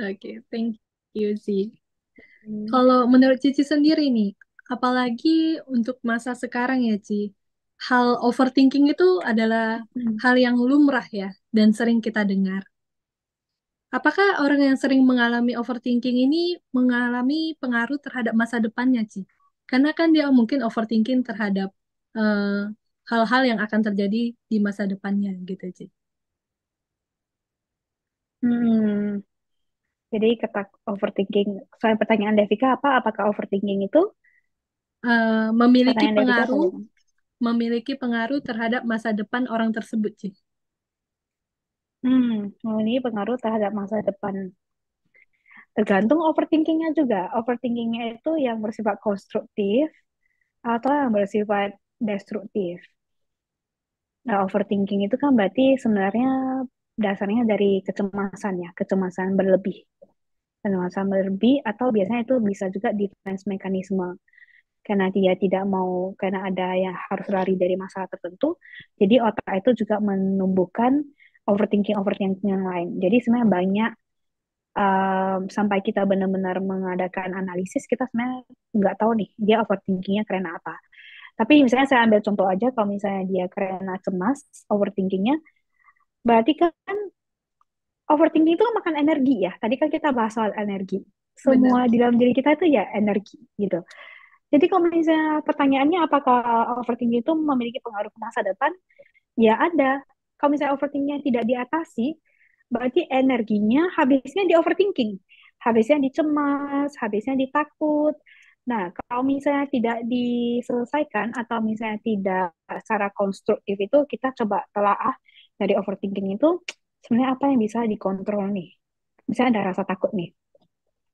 Oke, thank you sih. Hmm. Kalau menurut Cici sendiri nih, apalagi untuk masa sekarang ya, Ci, hal overthinking itu adalah Hmm. hal yang lumrah ya, dan sering kita dengar. Apakah orang yang sering mengalami overthinking ini mengalami pengaruh terhadap masa depannya, Ci? Karena kan dia mungkin overthinking terhadap eh, hal-hal yang akan terjadi di masa depannya, gitu, Ci. Hmm. Jadi overthinking. Soal pertanyaan Devika apa? Apakah overthinking itu? Memiliki Pertanyaan Devika apa pengaruh, gitu? memiliki pengaruh terhadap masa depan orang tersebut, Ci. Ini pengaruh terhadap masa depan. Tergantung overthinkingnya juga. Overthinkingnya itu yang bersifat konstruktif atau yang bersifat destruktif. Nah, overthinking itu kan berarti sebenarnya dasarnya dari kecemasan ya, kecemasan berlebih. Kecemasan berlebih atau biasanya itu bisa juga defense mekanisme. Karena dia tidak mau, karena ada yang harus lari dari masalah tertentu, jadi otak itu juga menumbuhkan overthinking yang lain. Jadi sebenarnya banyak sampai kita benar-benar mengadakan analisis, kita sebenarnya nggak tahu nih dia overthinkingnya karena apa. Tapi misalnya saya ambil contoh aja, kalau misalnya dia karena cemas, overthinkingnya, berarti kan overthinking itu kan makan energi ya. Tadi kan kita bahas soal energi. Benar. Semua di dalam diri kita itu ya energi gitu. Jadi kalau misalnya pertanyaannya apakah overthinking itu memiliki pengaruh ke masa depan? Ya ada. Kalau misalnya overthinkingnya tidak diatasi, berarti energinya habisnya di overthinking. Habisnya di cemas, habisnya di takut. Nah, kalau misalnya tidak diselesaikan atau misalnya tidak secara konstruktif itu, kita coba telaah dari overthinking itu, sebenarnya apa yang bisa dikontrol nih? Misalnya ada rasa takut nih,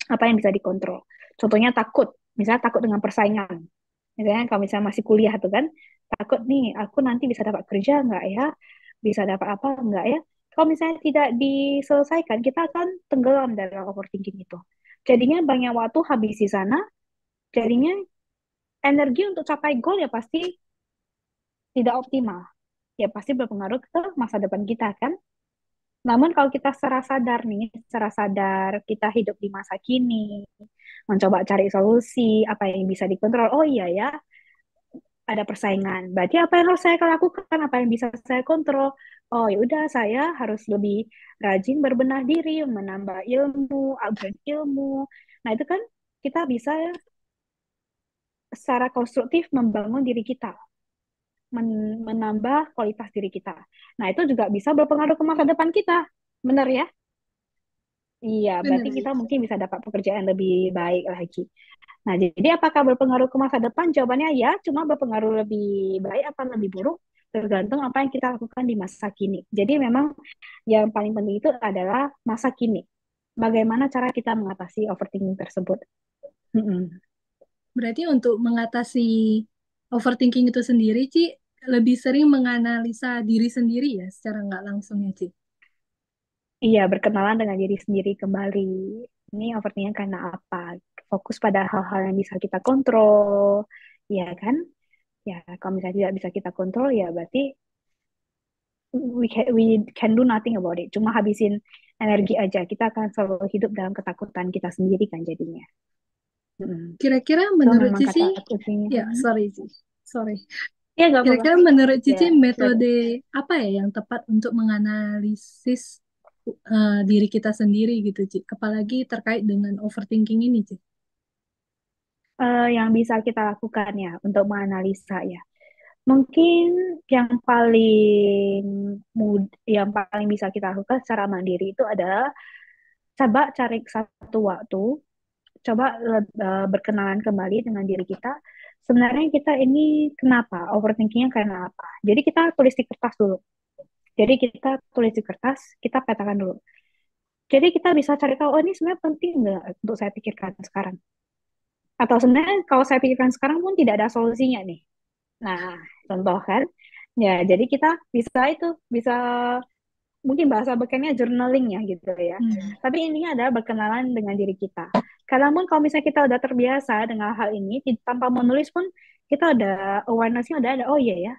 apa yang bisa dikontrol? Contohnya takut, misalnya takut dengan persaingan. Misalnya kalau misalnya masih kuliah tuh kan, takut nih, aku nanti bisa dapat kerja nggak ya? Bisa dapat apa nggak ya? Kalau misalnya tidak diselesaikan, kita akan tenggelam dalam overthinking itu. Jadinya banyak waktu habis di sana, jadinya energi untuk capai goal ya pasti tidak optimal. Ya pasti berpengaruh ke masa depan kita kan. Namun kalau kita secara sadar nih, secara sadar kita hidup di masa kini, mencoba cari solusi, apa yang bisa dikontrol. Oh iya ya, ada persaingan. Berarti apa yang harus saya lakukan? Apa yang bisa saya kontrol? Oh ya udah, saya harus lebih rajin berbenah diri, menambah ilmu, upgrade ilmu. Nah itu kan kita bisa secara konstruktif membangun diri kita, menambah kualitas diri kita. Nah itu juga bisa berpengaruh ke masa depan kita. Benar ya? Iya, Benar. berarti kita mungkin bisa dapat pekerjaan lebih baik lagi. Nah, jadi apakah berpengaruh ke masa depan? Jawabannya ya, cuma berpengaruh lebih baik atau lebih buruk tergantung apa yang kita lakukan di masa kini. Jadi memang yang paling penting itu adalah masa kini. Bagaimana cara kita mengatasi overthinking tersebut? Mm-mm. Berarti untuk mengatasi overthinking itu sendiri, Ci, lebih sering menganalisa diri sendiri ya, secara nggak langsung ya, Ci. Iya, berkenalan dengan diri sendiri kembali. Ini overthinking karena apa? Fokus pada hal-hal yang bisa kita kontrol, ya kan? Ya, kalau misalnya tidak bisa kita kontrol, ya berarti we can do nothing about it. Cuma habisin energi aja. Kita akan selalu hidup dalam ketakutan kita sendiri kan jadinya. Mm. Kira-kira Itu menurut memang Cici, kata kuncinya. ya sorry Ci, sorry. Ya, nggak apa-apa. Kira-kira menurut Ya, Cici silakan. metode apa ya yang tepat untuk menganalisis diri kita sendiri gitu, Ci. Apalagi terkait dengan overthinking ini, Ci. yang bisa kita lakukan ya untuk menganalisa ya. Mungkin yang paling yang paling bisa kita lakukan secara mandiri itu adalah coba cari satu waktu, coba berkenalan kembali dengan diri kita. Sebenarnya kita ini kenapa? Overthinkingnya karena apa? Jadi kita tulis di kertas dulu. Jadi kita tulis di kertas, kita petakan dulu. Jadi kita bisa cari tahu, oh ini sebenarnya penting nggak untuk saya pikirkan sekarang? Atau sebenarnya kalau saya pikirkan sekarang pun tidak ada solusinya nih. Nah, contoh kan? Ya, jadi kita bisa itu, bisa mungkin bahasa bekennya journaling ya gitu ya. Hmm. Tapi ini adalah berkenalan dengan diri kita. Karena pun kalau misalnya kita udah terbiasa dengan hal ini, tanpa menulis pun kita udah awareness-nya udah ada, oh iya ya,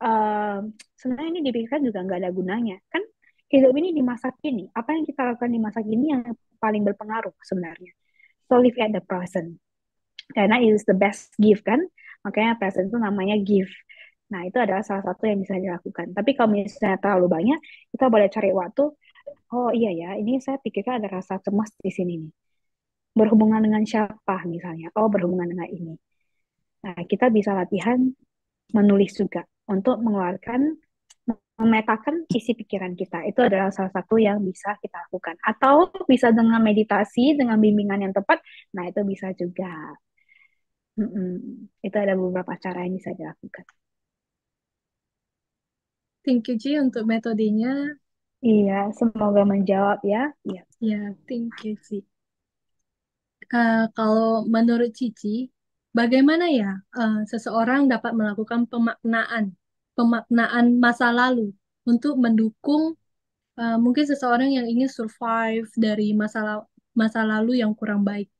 eh, sebenarnya ini dipikirkan juga nggak ada gunanya. Kan hidup ini di masa kini, apa yang kita lakukan di masa kini yang paling berpengaruh sebenarnya. So live at the present. Karena it is the best gift kan, makanya present itu namanya gift. Nah, itu adalah salah satu yang bisa dilakukan. Tapi kalau misalnya terlalu banyak, kita boleh cari waktu, oh iya ya, ini saya pikirkan ada rasa cemas di sini nih. Berhubungan dengan siapa misalnya? Oh, berhubungan dengan ini. Nah, kita bisa latihan menulis juga untuk mengeluarkan, memetakan isi pikiran kita. Itu adalah salah satu yang bisa kita lakukan. Atau bisa dengan meditasi, dengan bimbingan yang tepat. Nah, itu bisa juga. Itu ada beberapa cara yang bisa dilakukan. Thank you, Ci, untuk metodenya. Iya, semoga menjawab ya. Iya. Ya, thank you, Ci. Kalau menurut Cici, bagaimana ya seseorang dapat melakukan pemaknaan masa lalu untuk mendukung mungkin seseorang yang ingin survive dari masa lalu yang kurang baik.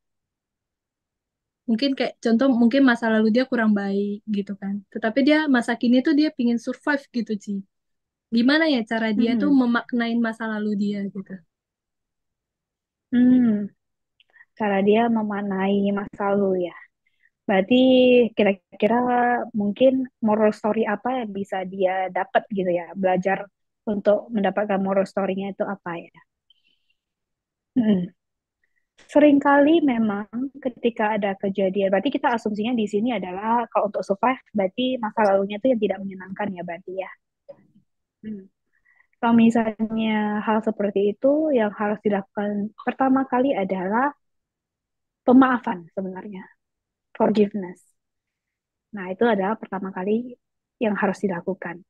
Mungkin kayak contoh mungkin masa lalu dia kurang baik gitu kan. Tetapi dia masa kini tuh dia pingin survive gitu, Ci. Gimana ya cara dia tuh Mm-mm. memaknain masa lalu dia gitu. Hmm, cara dia memaknai masa lalu ya. Berarti kira-kira mungkin moral story apa yang bisa dia dapat gitu ya, belajar untuk mendapatkan moral story-nya itu apa ya. Mm. Seringkali memang ketika ada kejadian, berarti kita asumsinya di sini adalah kalau untuk survive, berarti masa lalunya itu yang tidak menyenangkan ya berarti ya. Hmm. Kalau misalnya hal seperti itu, yang harus dilakukan pertama kali adalah pemaafan sebenarnya, forgiveness. Nah, itu adalah pertama kali yang harus dilakukan.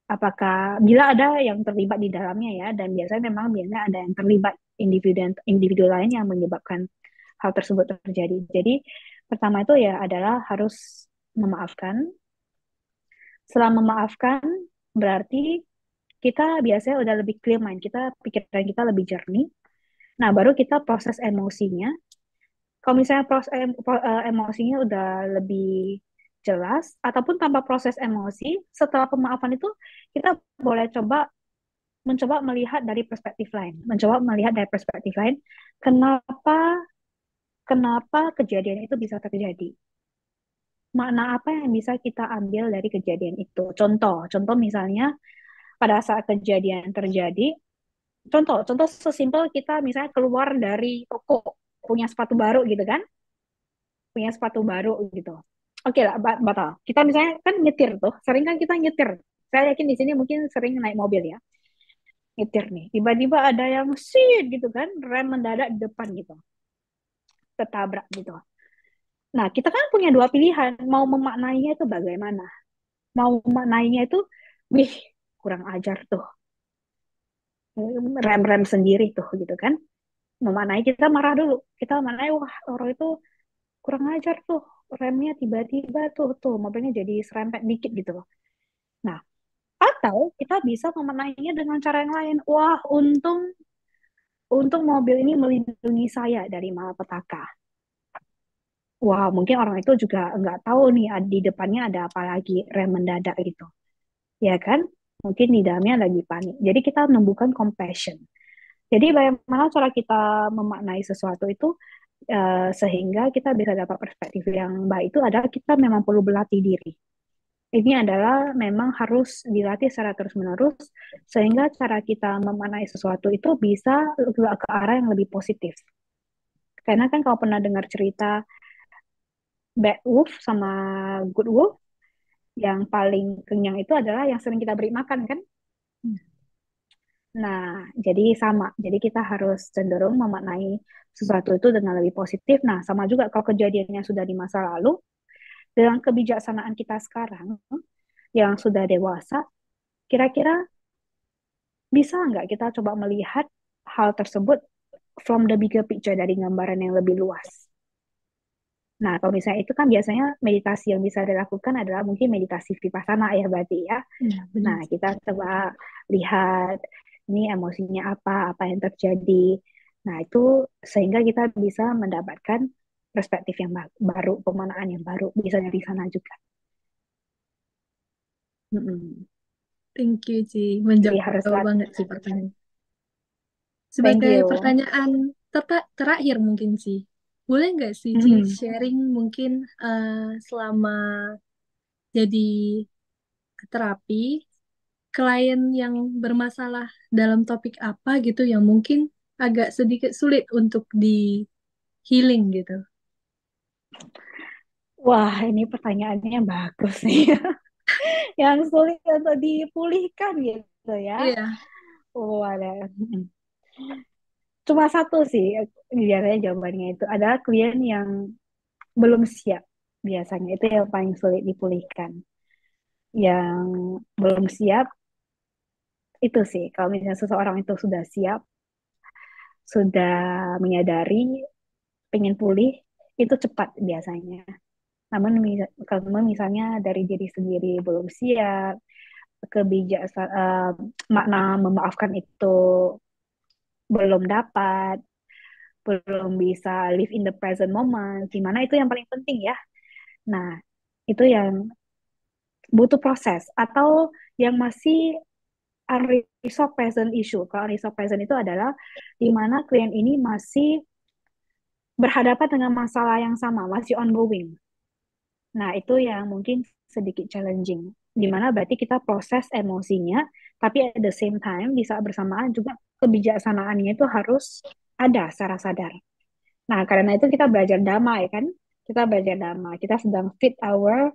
Apakah bila ada yang terlibat di dalamnya ya, dan biasanya ada yang terlibat individu individu lain yang menyebabkan hal tersebut terjadi. Jadi pertama itu ya adalah harus memaafkan. Setelah memaafkan berarti kita biasanya udah lebih clear mind, kita pikiran kita lebih jernih. Nah, baru kita proses emosinya. Kalau misalnya emosinya udah lebih jelas, ataupun tanpa proses emosi, setelah pemaafan itu kita boleh mencoba melihat dari perspektif lain, mencoba melihat dari perspektif lain, kenapa kenapa kejadian itu bisa terjadi, makna apa yang bisa kita ambil dari kejadian itu. Contoh misalnya pada saat kejadian terjadi, contoh sesimpel kita misalnya keluar dari toko punya sepatu baru gitu kan, punya sepatu baru gitu. Oke lah, batal. Kita misalnya kan nyetir tuh, sering kan kita nyetir. Saya yakin di sini mungkin sering naik mobil ya, nyetir nih. Tiba-tiba ada yang sit gitu kan, rem mendadak di depan gitu, ketabrak gitu. Nah, kita kan punya dua pilihan, mau memaknainya itu bagaimana? Mau memaknainya itu, wih, kurang ajar tuh, rem-rem sendiri tuh gitu kan. Memaknai kita marah dulu, kita memaknai, wah orang itu kurang ajar tuh, remnya tiba-tiba tuh mobilnya jadi serempet dikit gitu loh. Nah, atau kita bisa memenangnya dengan cara yang lain. Wah, untung mobil ini melindungi saya dari malapetaka. Wah, mungkin orang itu juga nggak tahu nih di depannya ada apa lagi, rem mendadak gitu. Ya kan? Mungkin di dalamnya lagi panik. Jadi kita menumbuhkan compassion. Jadi bagaimana cara kita memaknai sesuatu itu sehingga kita bisa dapat perspektif yang baik itu adalah kita memang perlu berlatih diri. Ini adalah memang harus dilatih secara terus-menerus sehingga cara kita memaknai sesuatu itu bisa ke arah yang lebih positif. Karena kan kalau pernah dengar cerita bad wolf sama good wolf. Yang paling kenyang itu adalah yang sering kita beri makan kan. Hmm. Nah, jadi sama. Jadi kita harus cenderung memaknai sesuatu itu dengan lebih positif. Nah, sama juga kalau kejadiannya sudah di masa lalu, dengan kebijaksanaan kita sekarang yang sudah dewasa, kira-kira bisa nggak kita coba melihat hal tersebut from the bigger picture, dari gambaran yang lebih luas. Nah, kalau misalnya itu kan biasanya meditasi yang bisa dilakukan adalah mungkin meditasi vipassana ya berarti ya. Ya, benar. Nah, kita coba lihat ini emosinya apa, apa yang terjadi. Nah, itu sehingga kita bisa mendapatkan perspektif yang baru, pemanaan yang baru, bisa dari sana juga. Mm-mm. Thank you, Ci. Jadi harus Menjawab lihat. banget sih pertanyaan. Thank Sebagai you. pertanyaan terakhir mungkin sih, boleh nggak sih Ci Mm-mm. sharing mungkin selama jadi terapi, klien yang bermasalah dalam topik apa gitu yang mungkin agak sedikit sulit untuk di healing gitu. Wah, ini pertanyaannya bagus nih. Yang sulit untuk dipulihkan gitu ya. Iya, Oh, ada. Cuma satu sih, biasanya jawabannya itu adalah klien yang belum siap. Biasanya itu yang paling sulit dipulihkan. Yang belum siap itu sih, kalau misalnya seseorang itu sudah siap, sudah menyadari, pengen pulih, itu cepat biasanya. Namun kalau misalnya dari diri sendiri belum siap, makna memaafkan itu belum dapat, belum bisa live in the present moment, di mana itu yang paling penting ya. Nah, itu yang butuh proses atau yang masih unresolved present issue. Kalau unresolved present itu adalah di mana klien ini masih berhadapan dengan masalah yang sama, masih ongoing. Nah, itu yang mungkin sedikit challenging. Di mana berarti kita proses emosinya, tapi at the same time, di saat bersamaan juga kebijaksanaannya itu harus ada secara sadar. Nah, karena itu kita belajar damai kan? Kita belajar damai. Kita sedang fit our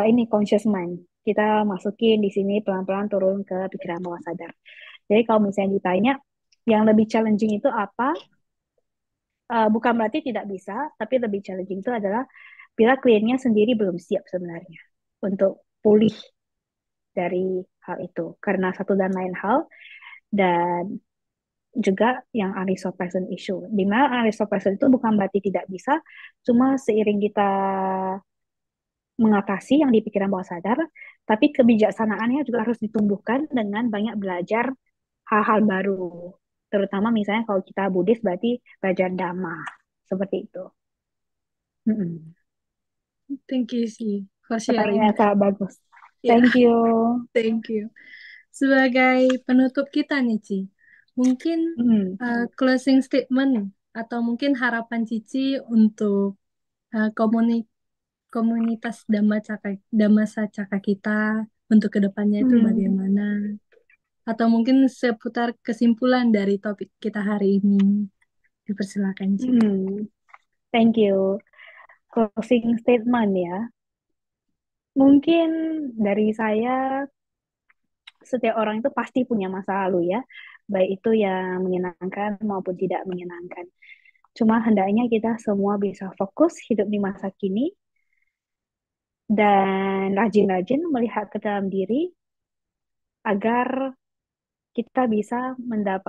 ini conscious mind. Kita masukin di sini pelan-pelan turun ke pikiran bawah sadar. Jadi kalau misalnya ditanya yang lebih challenging itu apa? Bukan berarti tidak bisa, tapi lebih challenging itu adalah bila kliennya sendiri belum siap sebenarnya untuk pulih dari hal itu. Karena satu dan lain hal, dan juga yang unresolved person issue. Di mana unresolved person itu bukan berarti tidak bisa, cuma seiring kita mengatasi yang di pikiran bawah sadar, tapi kebijaksanaannya juga harus ditumbuhkan dengan banyak belajar hal-hal baru. Terutama misalnya kalau kita Buddhis berarti belajar Dhamma. Seperti itu. Mm-mm. thank you sih for sharing. Pertanyaan yang sangat bagus. Ya, Thank you. thank you. Sebagai penutup kita nih, Ci, mungkin Mm. closing statement atau mungkin harapan Cici untuk komunitas Dhamma Sacaka kita untuk kedepannya itu Mm. bagaimana? Atau mungkin seputar kesimpulan dari topik kita hari ini. Dipersilakan, Ci. Mm. Thank you. Closing statement ya. Mungkin dari saya, setiap orang itu pasti punya masa lalu ya. Baik itu yang menyenangkan maupun tidak menyenangkan. Cuma hendaknya kita semua bisa fokus hidup di masa kini dan rajin-rajin melihat ke dalam diri agar kita bisa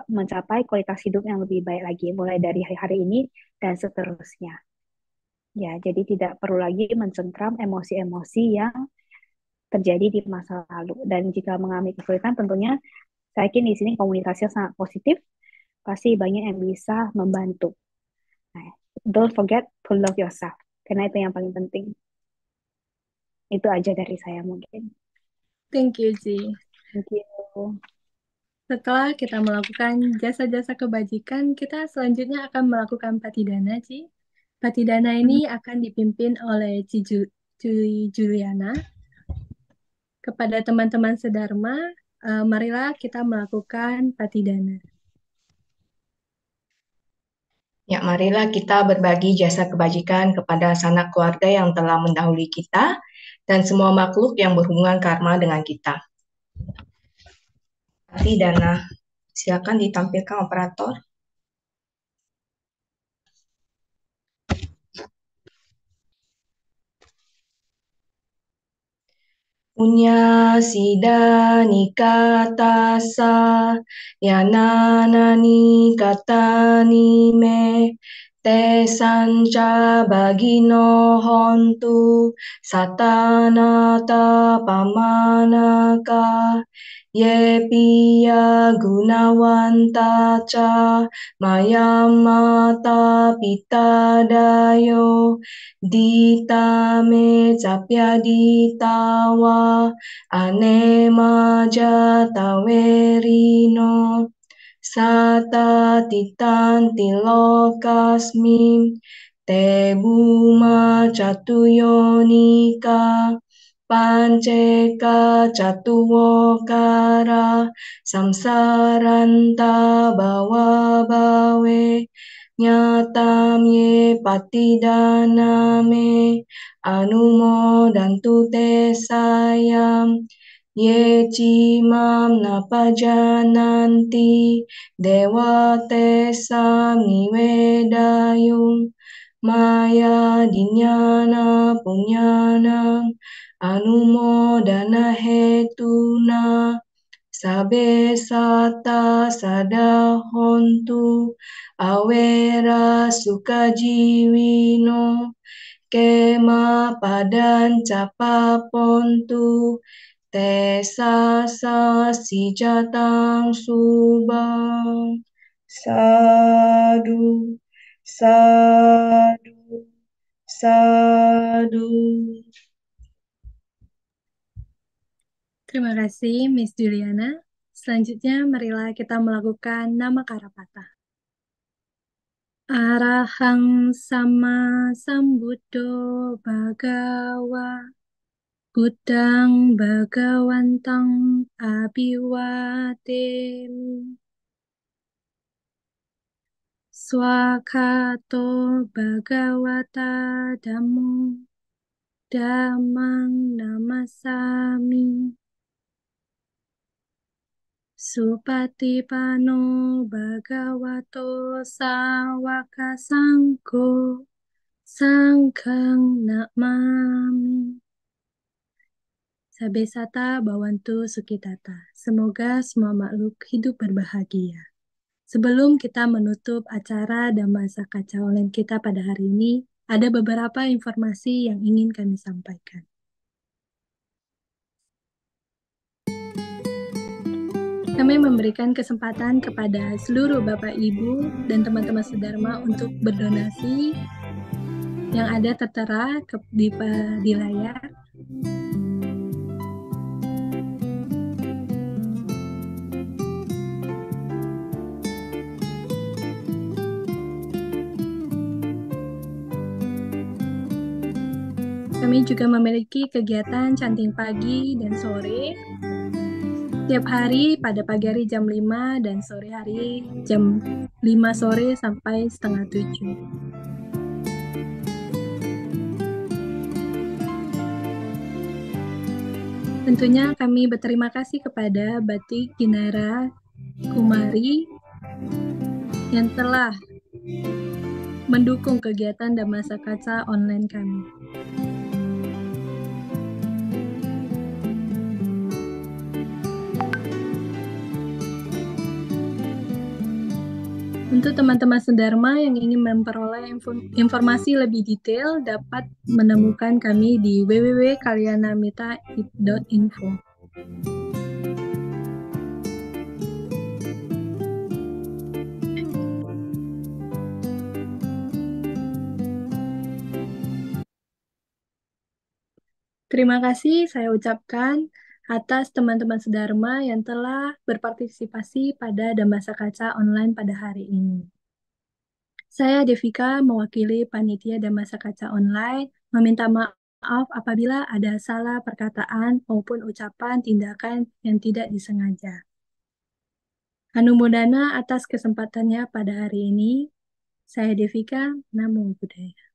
mencapai kualitas hidup yang lebih baik lagi mulai dari hari-hari ini dan seterusnya. Ya, jadi tidak perlu lagi mencengkram emosi-emosi yang terjadi di masa lalu. Dan jika mengalami kesulitan, tentunya saya yakin di sini komunikasinya sangat positif, pasti banyak yang bisa membantu. Nah, don't forget to love yourself, karena itu yang paling penting. Itu aja dari saya mungkin. Thank you, Ci. Thank you. Setelah kita melakukan jasa-jasa kebajikan, kita selanjutnya akan melakukan patidana, Ci. Patidana ini akan dipimpin oleh Ci Juliana. Kepada teman-teman sedharma, marilah kita melakukan patidana. Ya, marilah kita berbagi jasa kebajikan kepada sanak keluarga yang telah mendahului kita dan semua makhluk yang berhubungan karma dengan kita. Arti dana, silakan ditampilkan operator. Punya sida nikatasa yananani katani me te sanca bagino hontu satanata pamanaka ye piya gunawanta ca mayamata pitadayo dita me capya ditawa anema jatawerino sata titanti lokasmim te buma catuyonika panceka catuwokara samsaranta bawa bawe nyatam ye patidaname anumodantu te sayam ye cimam napajananti dewa te samniwedayum maya dinyana punyanam anumodana hetuna sabe sata sadahontu awera sukajiwino kema padan capapontu te sasa si jatang subang sadu sadu sadu. Terima kasih, Miss Juliana. Selanjutnya, marilah kita melakukan nama Karapata. Arahang sama sambuddho bhagawa Buddhang bhagawantang abhiwademi Swakato bhagawata dhammo dhammang namasami Supatipano bhagavato sawaka sangho Sanghang namami Sabesata Bawantu Sukitata. Semoga semua makhluk hidup berbahagia. Sebelum kita menutup acara Dhammasa Kaca Online kita pada hari ini, ada beberapa informasi yang ingin kami sampaikan. Kami memberikan kesempatan kepada seluruh Bapak Ibu dan teman-teman sedharma untuk berdonasi yang ada tertera di layar. Kami juga memiliki kegiatan canting pagi dan sore. Setiap hari pada pagi hari jam 5 dan sore hari jam 5 sore sampai setengah 7. Tentunya kami berterima kasih kepada Batik Kinara Kumari yang telah mendukung kegiatan Dhammasa Kaca Online kami. Untuk teman-teman sedharma yang ingin memperoleh informasi lebih detail dapat menemukan kami di www.kalyanamita.info. Terima kasih saya ucapkan atas teman-teman sedharma yang telah berpartisipasi pada Dhammasa Kaca Online pada hari ini. Saya Devika mewakili panitia Dhammasa Kaca Online meminta maaf apabila ada salah perkataan maupun ucapan tindakan yang tidak disengaja. Anumodana atas kesempatannya pada hari ini. Saya Devika, Namo Buddhaya.